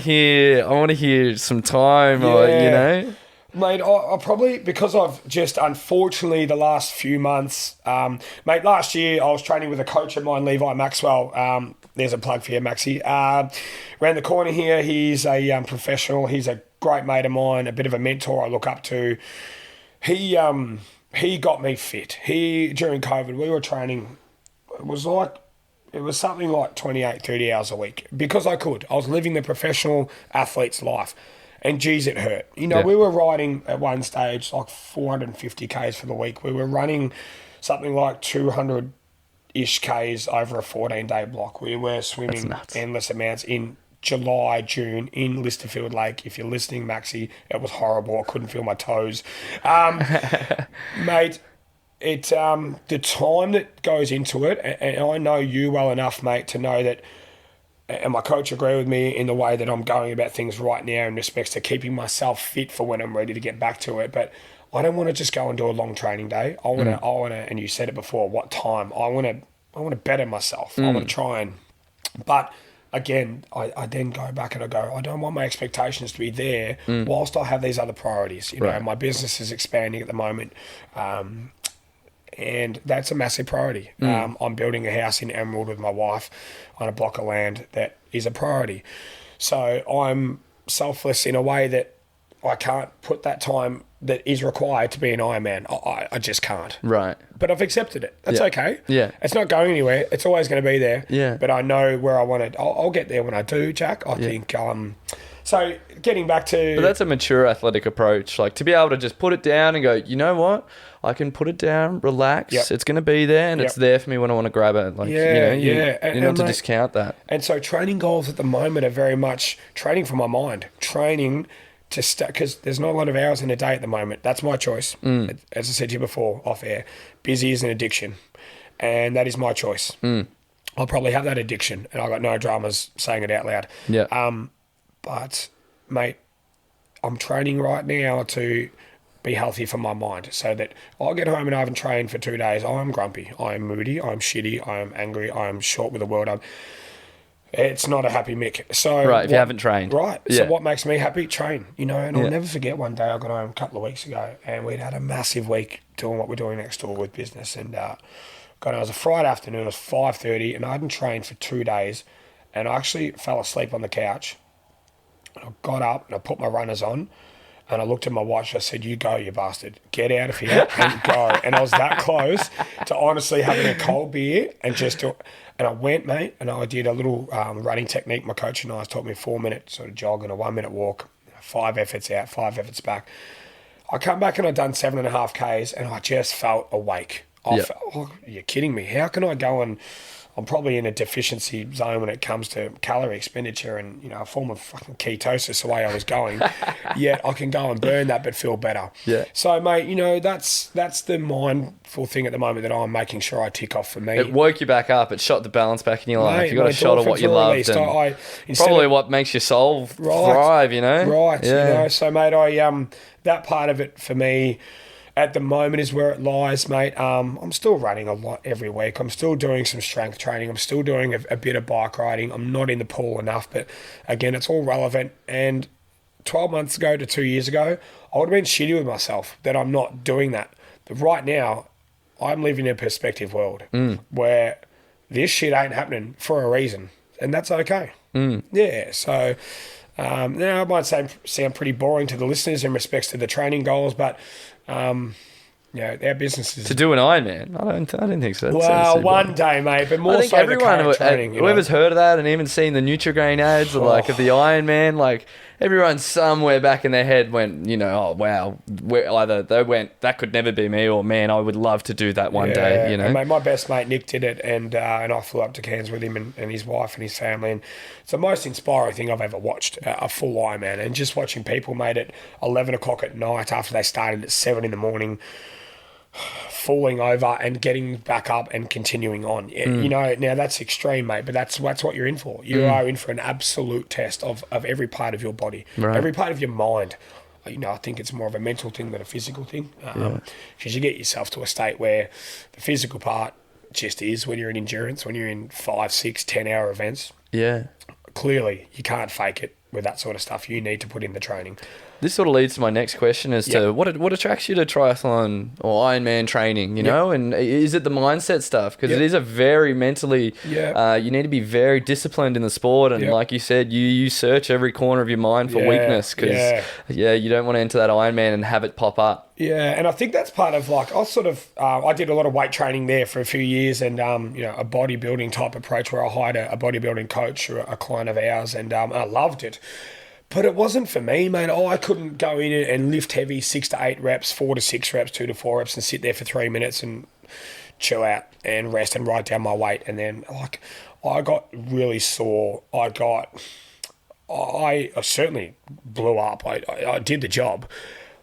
to hear some time, or. Mate, I probably, because I've just, unfortunately, the last few months, mate, last year I was training with a coach of mine, Levi Maxwell. There's a plug for you, Maxie. Around the corner here, he's a professional. He's a great mate of mine, a bit of a mentor I look up to. He got me fit. During COVID, we were training, it was something like 28, 30 hours a week, because I was living the professional athlete's life. And geez, it hurt. We were riding at one stage like 450 Ks for the week. We were running something like 200-ish Ks over a 14-day block. We were swimming endless amounts in July, June, in Listerfield Lake. If you're listening, Maxie, it was horrible. I couldn't feel my toes. Mate, the time that goes into it, and I know you well enough, mate, to know that, and my coach agree with me in the way that I'm going about things right now in respects to keeping myself fit for when I'm ready to get back to it. But I don't want to just go and do a long training day. I want to, and you said it before, what time? I want to better myself. I want to try and, but again, I then go back and I go, I don't want my expectations to be there whilst I have these other priorities. My business is expanding at the moment. And that's a massive priority. I'm building a house in Emerald with my wife on a block of land that is a priority. So I'm selfless in a way that I can't put that time that is required to be an Ironman. I just can't. Right. But I've accepted it. That's okay. Yeah. It's not going anywhere. It's always going to be there. Yeah. But I know where I want it. I'll get there when I do, Jack. I think... So getting back to... But that's a mature athletic approach. Like, to be able to just put it down and go, you know what? I can put it down, relax. Yep. It's going to be there, and it's there for me when I want to grab it. Like, you not to discount that. And so training goals at the moment are very much training for my mind. Training to because there's not a lot of hours in a day at the moment. That's my choice. As I said to you before, off air, busy is an addiction, and that is my choice. I'll probably have that addiction, and I've got no dramas saying it out loud. Yeah. But, mate, I'm training right now to be healthy for my mind, so that I'll get home and I haven't trained for 2 days. I'm grumpy. I'm moody. I'm shitty. I'm angry. I'm short with the world. It's not a happy Mick. So right, if you haven't trained. Right. Yeah. So what makes me happy? Train, and I'll never forget one day I got home a couple of weeks ago and we'd had a massive week doing what we're doing next door with business. And it was a Friday afternoon. It was 5:30 and I hadn't trained for 2 days, and I actually fell asleep on the couch. I got up and I put my runners on and I looked at my watch. I said, you go, you bastard. Get out of here and go. And I was that close to honestly having a cold beer and just do it. And I went, mate, and I did a little running technique. My coach and I taught me a 4-minute sort of jog and a 1-minute walk, 5 efforts out, 5 efforts back. I come back and I'd done 7.5 Ks and I just felt awake. I felt, you're kidding me. How can I go and... I'm probably in a deficiency zone when it comes to calorie expenditure and, you know, a form of fucking ketosis the way I was going. Yet I can go and burn that but feel better. Yeah. So, mate, you know, that's the mindful thing at the moment that I'm making sure I tick off for me. It woke you back up. It shot the balance back in your life. Mate, You got a shot of what you loved. And probably what makes your soul thrive, you know? Right. Yeah. You know, so, mate, that part of it for me at the moment is where it lies, mate. I'm still running a lot every week. I'm still doing some strength training. I'm still doing a bit of bike riding. I'm not in the pool enough, but again, it's all relevant. And 12 months ago to 2 years ago, I would have been shitty with myself that I'm not doing that. But right now, I'm living in a perspective world where this shit ain't happening for a reason, and that's okay. Yeah, so now it might sound pretty boring to the listeners in respects to the training goals, but you know, our business is to do an Ironman. I don't think so. Well, one day, mate, but more I think so everyone, the current training. whoever's heard of that and even seen the Nutrigrain ads of like of the Ironman, like everyone somewhere back in their head went, you know, oh wow, either they went that could never be me, or man, I would love to do that one day. You know, and mate, my best mate Nick did it, and I flew up to Cairns with him and his wife and his family, and it's the most inspiring thing I've ever watched, a full Ironman, and just watching people, mate, at 11 o'clock at night after they started at 7 in the morning, falling over and getting back up and continuing on. You know, now that's extreme, mate, but that's what you're in for. You are in for an absolute test of every part of your body, every part of your mind. You know, I think it's more of a mental thing than a physical thing, because you get yourself to a state where the physical part just is when you're in endurance, when you're in 5, 6, 10-hour events. Yeah. Clearly, you can't fake it with that sort of stuff. You need to put in the training. This sort of leads to my next question as to what attracts you to triathlon or Ironman training, you know? And is it the mindset stuff? Because it is a very mentally, you need to be very disciplined in the sport. And like you said, you search every corner of your mind for weakness because, you don't want to enter that Ironman and have it pop up. Yeah, and I think that's part of like, I did a lot of weight training there for a few years and, you know, a bodybuilding type approach where I hired a bodybuilding coach or a client of ours and I loved it. But it wasn't for me, mate. I couldn't go in and lift heavy 6 to 8 reps, 4 to 6 reps, 2 to 4 reps and sit there for 3 minutes and chill out and rest and write down my weight. And then like I got really sore. I certainly blew up. I did the job.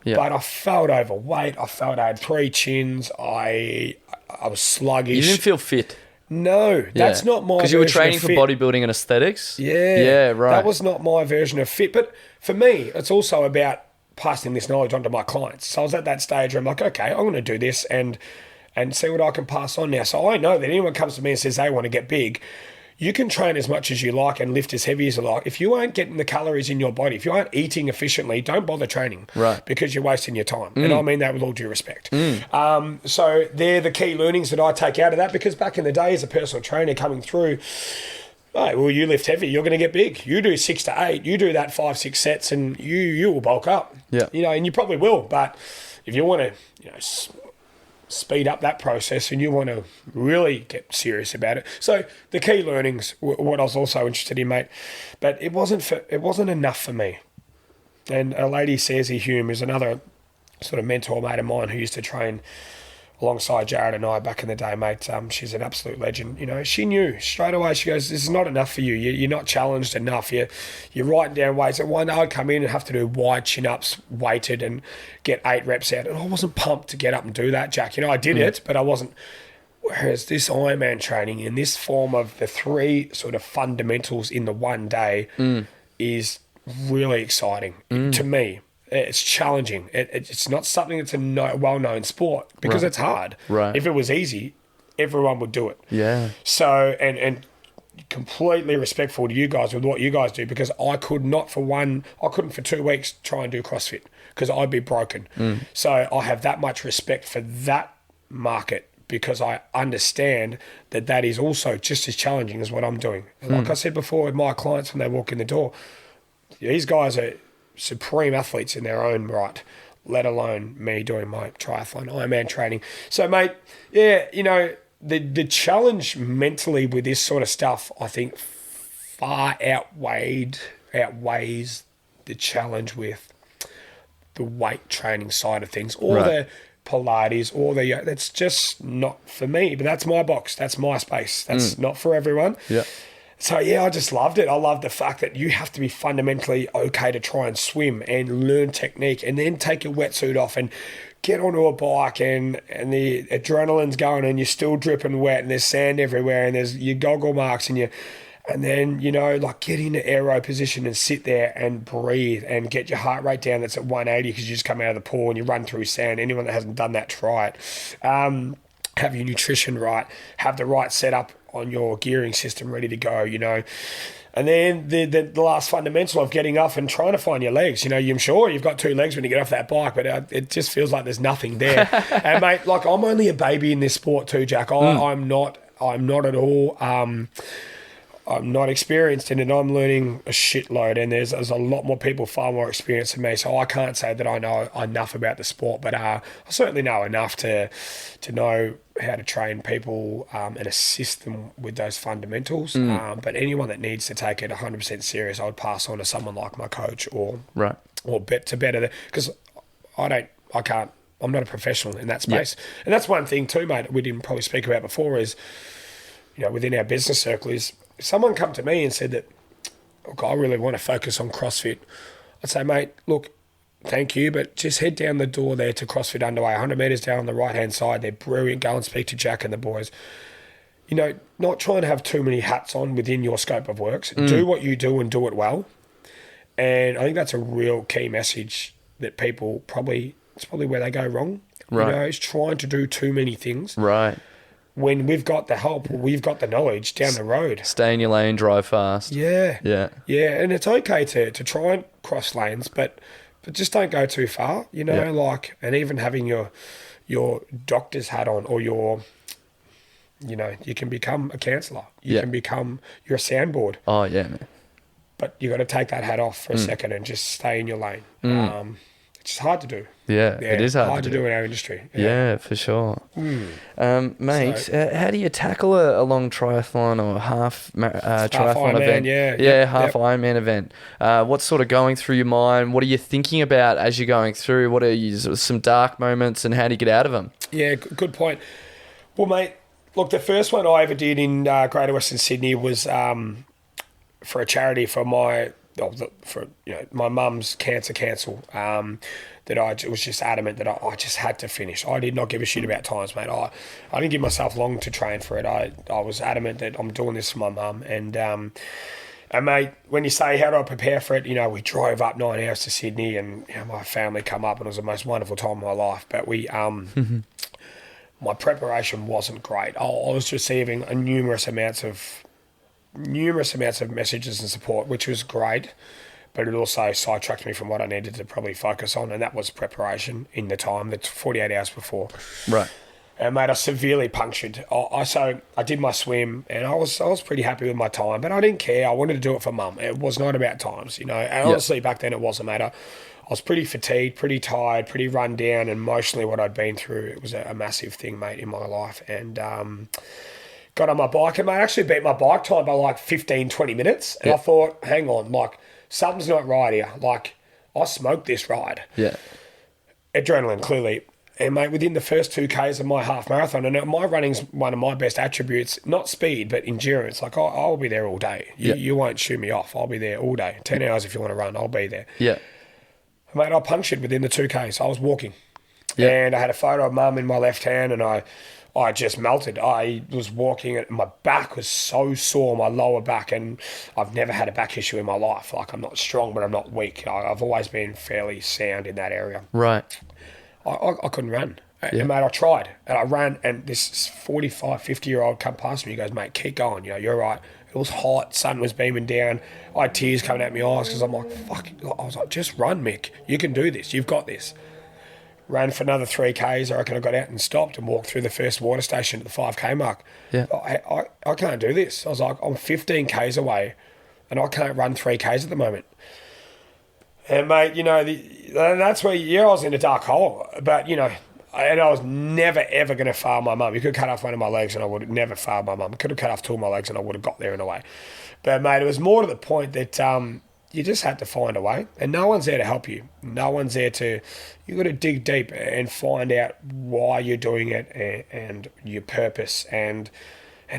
Yeah. But I felt overweight. I felt I had 3 chins. I was sluggish. You didn't feel fit? No, that's not my version of fit. Because you were training for bodybuilding and aesthetics? Yeah, right. That was not my version of fit. But for me, it's also about passing this knowledge on to my clients. So I was at that stage where I'm like, okay, I'm going to do this and see what I can pass on now. So I know that anyone comes to me and says they want to get big, you can train as much as you like and lift as heavy as you like. If you aren't getting the calories in your body, if you aren't eating efficiently, don't bother training. Right. Because you're wasting your time. And I mean that with all due respect. So they're the key learnings that I take out of that, because back in the day as a personal trainer coming through, right, well, you lift heavy, you're going to get big. You do 6 to 8, you do that 5, 6 sets and you will bulk up. Yeah. You know, and you probably will. But if you want to, you know, speed up that process and you want to really get serious about it. So the key learnings were what I was also interested in, mate. But it wasn't enough for me. And a lady, Sarzy Hume, is another sort of mentor mate of mine who used to train alongside Jared and I back in the day, mate. She's an absolute legend. You know, she knew straight away. She goes, "This is not enough for you. You're not challenged enough. You're writing down weights." And one day I'd come in and have to do wide chin-ups, weighted, and get 8 reps out. And I wasn't pumped to get up and do that, Jack. You know, I did it, but I wasn't. Whereas this Ironman training in this form of the 3 sort of fundamentals in the one day is really exciting to me. It's challenging. It's not something that's a well-known sport because it's hard. Right. If it was easy, everyone would do it. Yeah. So, and completely respectful to you guys with what you guys do, because I couldn't for 2 weeks try and do CrossFit because I'd be broken. So I have that much respect for that market because I understand that is also just as challenging as what I'm doing. And like I said before with my clients when they walk in the door, these guys are supreme athletes in their own right, let alone me doing my triathlon Ironman training. So, mate, yeah, you know, the challenge mentally with this sort of stuff, I think, far outweighs the challenge with the weight training side of things, or Pilates or that's just not for me. But that's my box. That's my space. That's not for everyone. Yeah. So, yeah, I just loved it. I love the fact that you have to be fundamentally okay to try and swim and learn technique and then take your wetsuit off and get onto a bike and the adrenaline's going and you're still dripping wet and there's sand everywhere and there's your goggle marks and then, like get into aero position and sit there and breathe and get your heart rate down that's at 180 because you just come out of the pool and you run through sand. Anyone that hasn't done that, try it. Have your nutrition right, have the right setup on your gearing system ready to go, And then the last fundamental of getting up and trying to find your legs. I'm sure you've got 2 legs when you get off that bike, but it just feels like there's nothing there. And mate, like I'm only a baby in this sport too, Jack. I'm not at all. I'm not experienced in it. I'm learning a shitload, and there's a lot more people far more experienced than me. So I can't say that I know enough about the sport, but I certainly know enough to know how to train people and assist them with those fundamentals. But anyone that needs to take it 100% serious, I would pass on to someone like my coach or better because I'm not a professional in that space. Yep. And that's one thing too, mate, we didn't probably speak about before is, within our business circle is if someone come to me and said that, look, I really want to focus on CrossFit, I'd say, mate, look, thank you, but just head down the door there to CrossFit Underway, 100 metres down on the right-hand side. They're brilliant. Go and speak to Jack and the boys. Not trying to have too many hats on within your scope of works. Do what you do and do it well. And I think that's a real key message that people it's probably where they go wrong. Right. Is trying to do too many things. Right. When we've got the help, we've got the knowledge down the road. Stay in your lane, drive fast. Yeah. Yeah. Yeah, and it's okay to try and cross lanes, but just don't go too far, and even having your doctor's hat on or you can become a counsellor. You can become, you're a soundboard. Oh, yeah, man. But you got to take that hat off for a second and just stay in your lane. It's just hard to do. Yeah, it is hard to do in our industry. Yeah, for sure. Mate, how do you tackle a long triathlon or half triathlon event? Half Ironman event. What's sort of going through your mind? What are you thinking about as you're going through? What are some dark moments and how do you get out of them? Yeah, good point. Well, mate, look, the first one I ever did in Greater Western Sydney was for a charity for my mum's cancer cancel. That I was just adamant that I just had to finish. I did not give a shit about times, mate. I didn't give myself long to train for it. I was adamant that I'm doing this for my mum. And mate, when you say how do I prepare for it, we drove up 9 hours to Sydney, and my family come up, and it was the most wonderful time of my life. But we my preparation wasn't great. I was receiving numerous amounts of messages and support, which was great, but it also sidetracked me from what I needed to probably focus on, and that was preparation in the time, that's 48 hours before. Right. And mate, I severely punctured. So I did my swim, and I was pretty happy with my time, but I didn't care. I wanted to do it for mum. It was not about times, And honestly, back then it wasn't matter. I was pretty fatigued, pretty tired, pretty run down, and emotionally what I'd been through, it was a massive thing, mate, in my life. And got on my bike, and mate, I actually beat my bike time by like 15, 20 minutes. And I thought, hang on, like, something's not right here. Like, I smoked this ride. Yeah. Adrenaline, clearly. And, mate, within the first 2Ks of my half marathon, and my running's one of my best attributes, not speed, but endurance. Like, I'll be there all day. You won't shoot me off. I'll be there all day. 10 hours if you want to run, I'll be there. Yeah. Mate, I punctured within the 2Ks. I was walking. Yeah. And I had a photo of mum in my left hand, and I just melted. I was walking and my back was so sore, my lower back, and I've never had a back issue in my life. Like, I'm not strong, but I'm not weak. I've always been fairly sound in that area. Right. I couldn't run. Yeah. And, mate, I tried. And I ran, and this 45, 50-year-old come past me. He goes, mate, keep going. You're all right. It was hot. Sun was beaming down. I had tears coming out my eyes because I'm like, fuck. I was like, just run, Mick. You can do this. You've got this. Ran for another 3Ks. I reckon I got out and stopped and walked through the first water station at the 5K mark. Yeah. I can't do this. I was like, I'm 15Ks away and I can't run 3Ks at the moment. And, mate, that's where, I was in a dark hole. But, and I was never, ever going to fail my mum. You could cut off one of my legs and I would have never failed my mum. I could have cut off 2 of my legs and I would have got there in a way. But, mate, it was more to the point that, you just had to find a way, and no one's there to help you. No one's there to. You got to dig deep and find out why you're doing it and your purpose and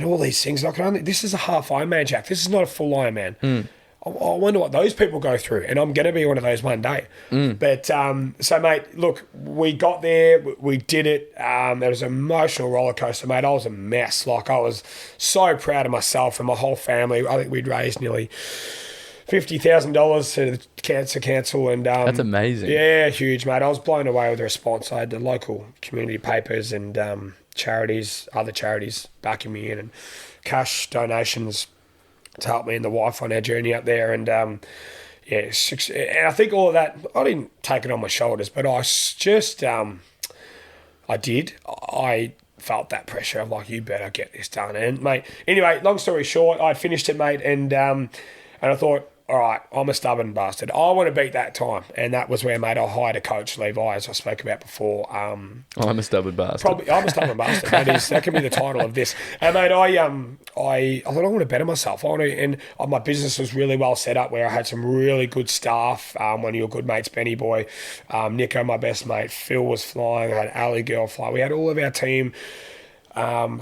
all these things. This is a half Ironman, Jack. This is not a full Ironman. I wonder what those people go through, and I'm going to be one of those one day. But so, mate, look, we got there, we did it. It was an emotional roller coaster, mate. I was a mess. Like, I was so proud of myself and my whole family. I think we'd raised nearly $50,000 to the Cancer Council, and That's amazing. Yeah, huge, mate. I was blown away with the response. I had the local community papers and charities, other charities backing me in, and cash donations to help me and the wife on our journey up there. And and I think all of that, I didn't take it on my shoulders, but I just I did. I felt that pressure of like, you better get this done. And mate, anyway, long story short, I finished it, mate, and I thought, all right, I'm a stubborn bastard. I want to beat that time. And that was where, mate, I hired a coach, Levi, as I spoke about before. I'm a stubborn bastard. Probably, I'm a stubborn bastard. That can be the title of this. And, mate, I thought I want to better myself. My business was really well set up where I had some really good staff. One of your good mates, Benny Boy, Nico, my best mate, Phil was flying. I had Ali Girl fly. We had all of our team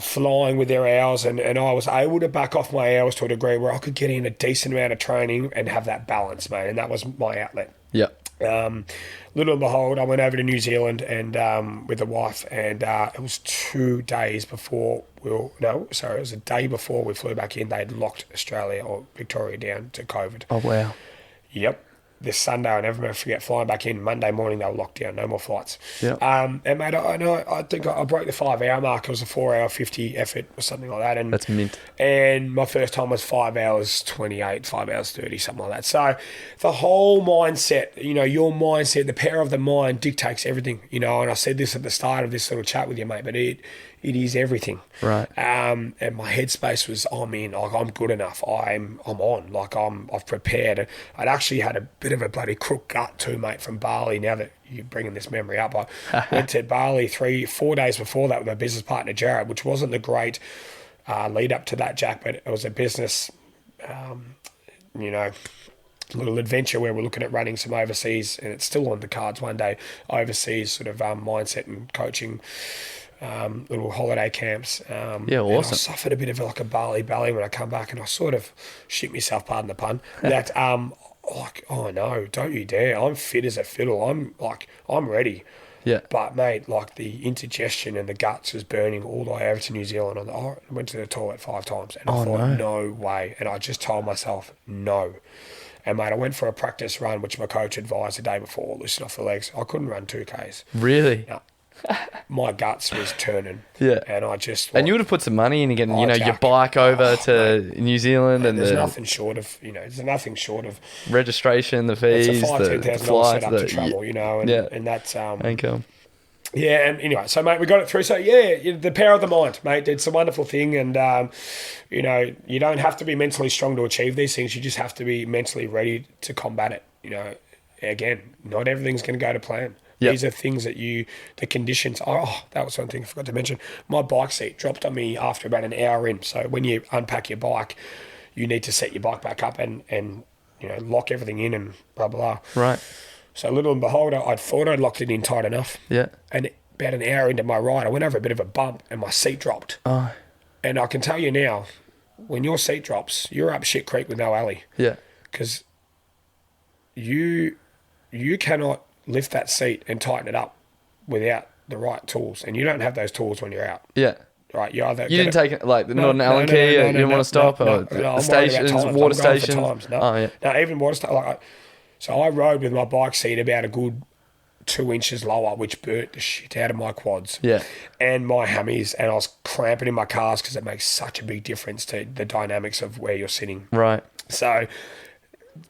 flying with their hours, and I was able to back off my hours to a degree where I could get in a decent amount of training and have that balance, mate, and that was my outlet. Yeah. Little and behold, I went over to New Zealand and with the wife, and it was 2 days before it was a day before we flew back in. They'd locked Australia or Victoria down to COVID. Oh, wow. Yep. This Sunday, I'll never forget, flying back in. Monday morning, they were locked down, no more flights. Yeah. And, mate, I think I broke the 5 hour mark. It was a 4 hour 50 effort or something like that. And that's mint. And my first time was 5 hours 28, 5 hours 30, something like that. So the whole mindset, your mindset, the power of the mind dictates everything, and I said this at the start of this little chat with you, mate, but it is everything. Right. And my headspace was, I'm in, like, I'm good enough. I'm on, like, I've prepared. I'd actually had a bit of a bloody crook gut too, mate, from Bali. Now that you're bringing this memory up, I went to Bali 3-4 days before that with my business partner, Jared, which wasn't the great lead up to that, Jack, but it was a business, little adventure where we're looking at running some overseas, and it's still on the cards one day, overseas sort of mindset and coaching, little holiday camps. Awesome. I suffered a bit of like a Bali belly when I come back, and I sort of shit myself, pardon the pun, that like, oh no, don't you dare. I'm fit as a fiddle. I'm ready. Yeah. But, mate, like, the indigestion and the guts was burning all the way over to New Zealand. I went to the toilet 5 times, and I thought, no way. And I just told myself, no. And, mate, I went for a practice run, which my coach advised the day before, loosen off the legs. I couldn't run 2Ks. Really? No. My guts was turning. Yeah. And I just... and you would have put some money in again, your bike over to New Zealand. And there's nothing short of, registration, the fees, it's a $5,000-$10,000 flights, setup to travel, and that's... income. Yeah, and anyway, so, mate, we got it through. So, the power of the mind, mate, it's a wonderful thing. And, you don't have to be mentally strong to achieve these things. You just have to be mentally ready to combat it. Again, not everything's going to go to plan. Yep. These are things that the conditions. Oh, that was one thing I forgot to mention. My bike seat dropped on me after about an hour in. So when you unpack your bike, you need to set your bike back up and lock everything in and blah, blah, blah. Right. So little and behold, I thought I'd locked it in tight enough. Yeah. And about an hour into my ride, I went over a bit of a bump and my seat dropped. Oh. And I can tell you now, when your seat drops, you're up shit creek with no alley. Yeah. Because you cannot lift that seat and tighten it up without the right tools, and you don't have those tools when you're out. Yeah. Right, you didn't take it like not an Allen key. You didn't want to stop stations, water stations. No, even water stations. So I rode with my bike seat about a good 2 inches lower, which burnt the shit out of my quads. Yeah. And my hammies, and I was clamping in my cars because it makes such a big difference to the dynamics of where you're sitting. Right. So.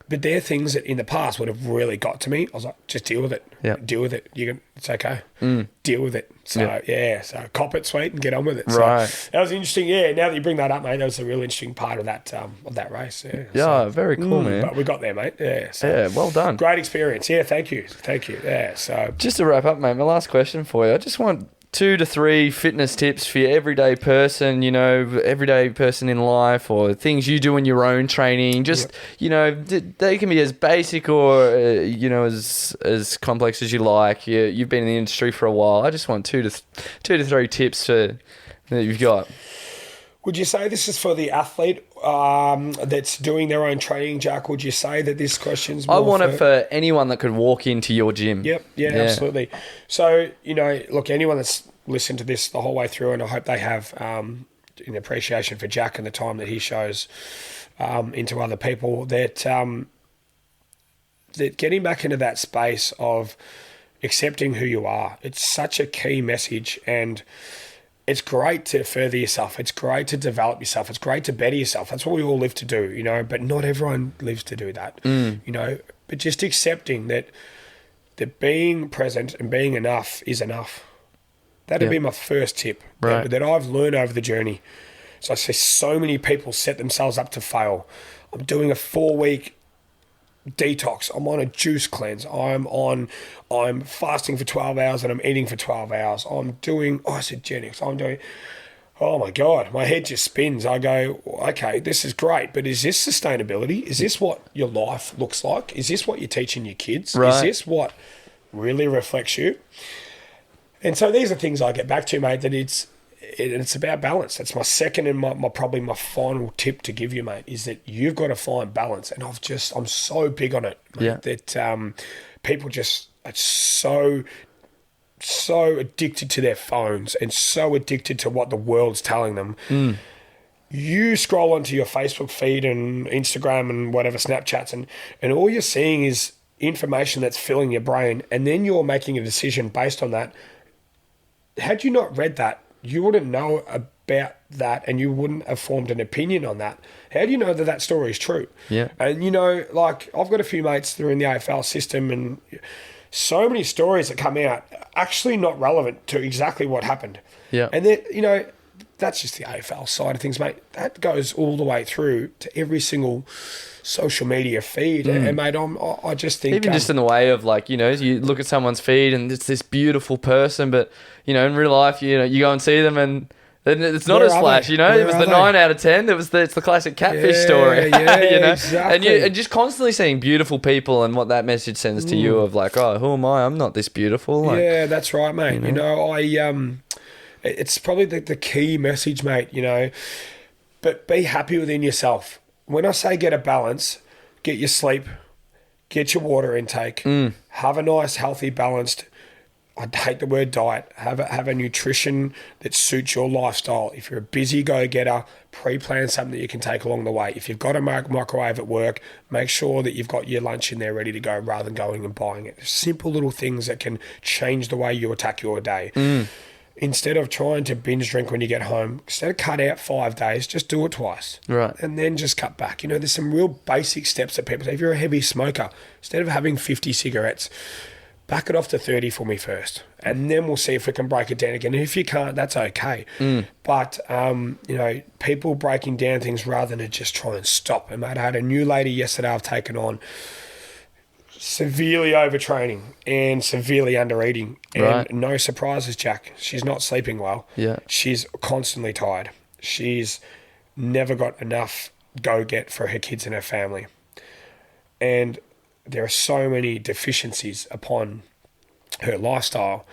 But they're things that in the past would have really got to me. I was like, just deal with it. Yeah. Deal with it. It's okay. Deal with it. So, so cop it, sweet, and get on with it. Right. So that was interesting. Yeah, now that you bring that up, mate, that was a real interesting part of that race. Yeah, very cool, man. But we got there, mate. Yeah. So, well done. Great experience. Yeah, thank you. Yeah, so. Just to wrap up, mate, my last question for you. I just want 2 to 3 fitness tips for your everyday person, everyday person in life, or things you do in your own training. Just, they can be as basic or, as complex as you like. You've been in the industry for a while. I just want 2 to 3 tips that you've got. Would you say this is for the athlete that's doing their own training, Jack? Would you say that this question's more I want it for anyone that could walk into your gym. Yep, yeah, absolutely. So, look, anyone that's listened to this the whole way through, and I hope they have an appreciation for Jack and the time that he shows into other people, that getting back into that space of accepting who you are, it's such a key message. And it's great to further yourself. It's great to develop yourself. It's great to better yourself. That's what we all live to do, but not everyone lives to do that, but just accepting that being present and being enough is enough. That'd be my first tip that I've learned over the journey. So I see so many people set themselves up to fail. I'm doing a 4-week detox. I'm on a juice cleanse. I'm fasting for 12 hours and I'm eating for 12 hours. I'm doing isogenics. Oh my God, my head just spins. I go, okay, this is great, but is this sustainability? Is this what your life looks like? Is this what you're teaching your kids? Right. Is this what really reflects you? And so these are things I get back to, mate, that it's about balance. That's my second and probably my final tip to give you, mate, is that you've got to find balance. And I'm so big on it, mate, that people just are so addicted to their phones and so addicted to what the world's telling them. You scroll onto your Facebook feed and Instagram and whatever, Snapchats, and all you're seeing is information that's filling your brain, and then you're making a decision based on that. Had you not read that, you wouldn't know about that and you wouldn't have formed an opinion on that. How do you know that story is true? Yeah. And, I've got a few mates that are in the AFL system, and so many stories that come out actually not relevant to exactly what happened. Yeah. And then, that's just the AFL side of things, mate. That goes all the way through to every single social media feed. And mate, I just think... Even just in the way of you look at someone's feed and it's this beautiful person, but, in real life, you go and see them and then it's not as flash, It was the 9 out of 10. It's the classic catfish story, Exactly. And just constantly seeing beautiful people and what that message sends to you of who am I? I'm not this beautiful. That's right, mate. It's probably the key message, mate, but be happy within yourself. When I say get a balance, get your sleep, get your water intake, have a nice, healthy, balanced, I hate the word diet, have a nutrition that suits your lifestyle. If you're a busy go-getter, pre-plan something that you can take along the way. If you've got a microwave at work, make sure that you've got your lunch in there ready to go rather than going and buying it. Simple little things that can change the way you attack your day. Instead of trying to binge drink when you get home, instead of cut out 5 days, just do it twice. Right. And then just cut back. There's some real basic steps that people say. If you're a heavy smoker, instead of having 50 cigarettes, back it off to 30 for me first. And then we'll see if we can break it down again. And if you can't, that's okay. But, people breaking down things rather than just try and stop. And mate, I had a new lady yesterday I've taken on, severely overtraining and severely undereating, and no surprises, Jack. She's not sleeping well. Yeah. She's constantly tired. She's never got enough go-get for her kids and her family. And there are so many deficiencies upon her lifestyle.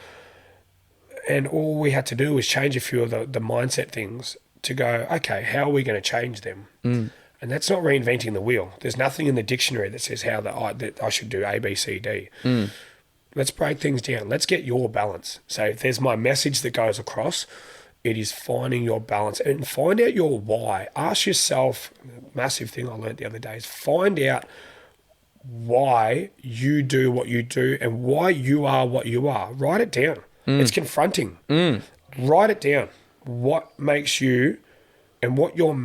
And all we had to do was change a few of the mindset things to go, okay, how are we going to change them? And that's not reinventing the wheel. There's nothing in the dictionary that says that I should do A, B, C, D. Let's break things down. Let's get your balance. So if there's my message that goes across, it is finding your balance and find out your why. Ask yourself, massive thing I learned the other day is find out why you do what you do and why you are what you are. Write it down. It's confronting. Write it down. What makes you... and what your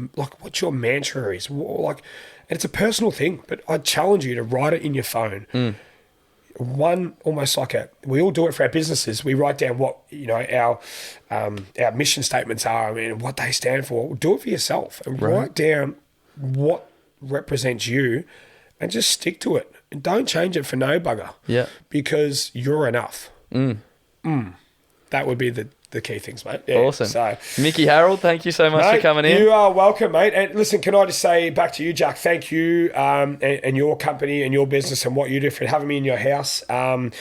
mantra is, and it's a personal thing, but I challenge you to write it in your phone. We all do it for our businesses. We write down what our mission statements are, and what they stand for. Do it for yourself and write down what represents you, and just stick to it. And don't change it for no bugger. Yeah, because you're enough. That would be the the key things, mate. Yeah, Awesome. So, Mickey Harold, thank you so much for coming in. You are welcome, mate. And listen, can I just say back to you, Jack, thank you and your company and your business and what you do for having me in your house. I'm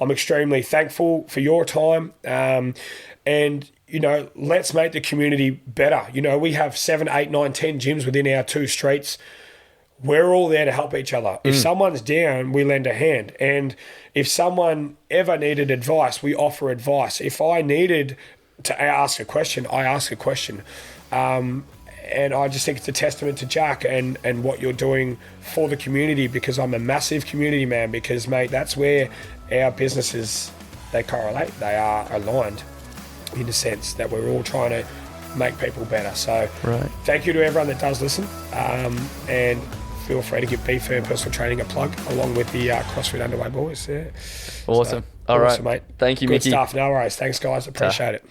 extremely thankful for your time. And, you know, let's make the community better. You know, we have 7, 8, 9, 10 gyms within our 2 streets. We're all there to help each other. If someone's down, we lend a hand. And if someone ever needed advice, we offer advice. If I needed to ask a question, I ask a question. And I just think it's a testament to Jack and what you're doing for the community, because I'm a massive community man, because, mate, that's where our businesses, they correlate. They are aligned in a sense that we're all trying to make people better. So thank you to everyone that does listen. And feel free to give Bfirm Personal Training a plug, along with the CrossFit Underway boys. Yeah. Awesome. So, all right, awesome, mate. Thank you, Good Mickey. stuff. No worries. Thanks, guys. Appreciate it.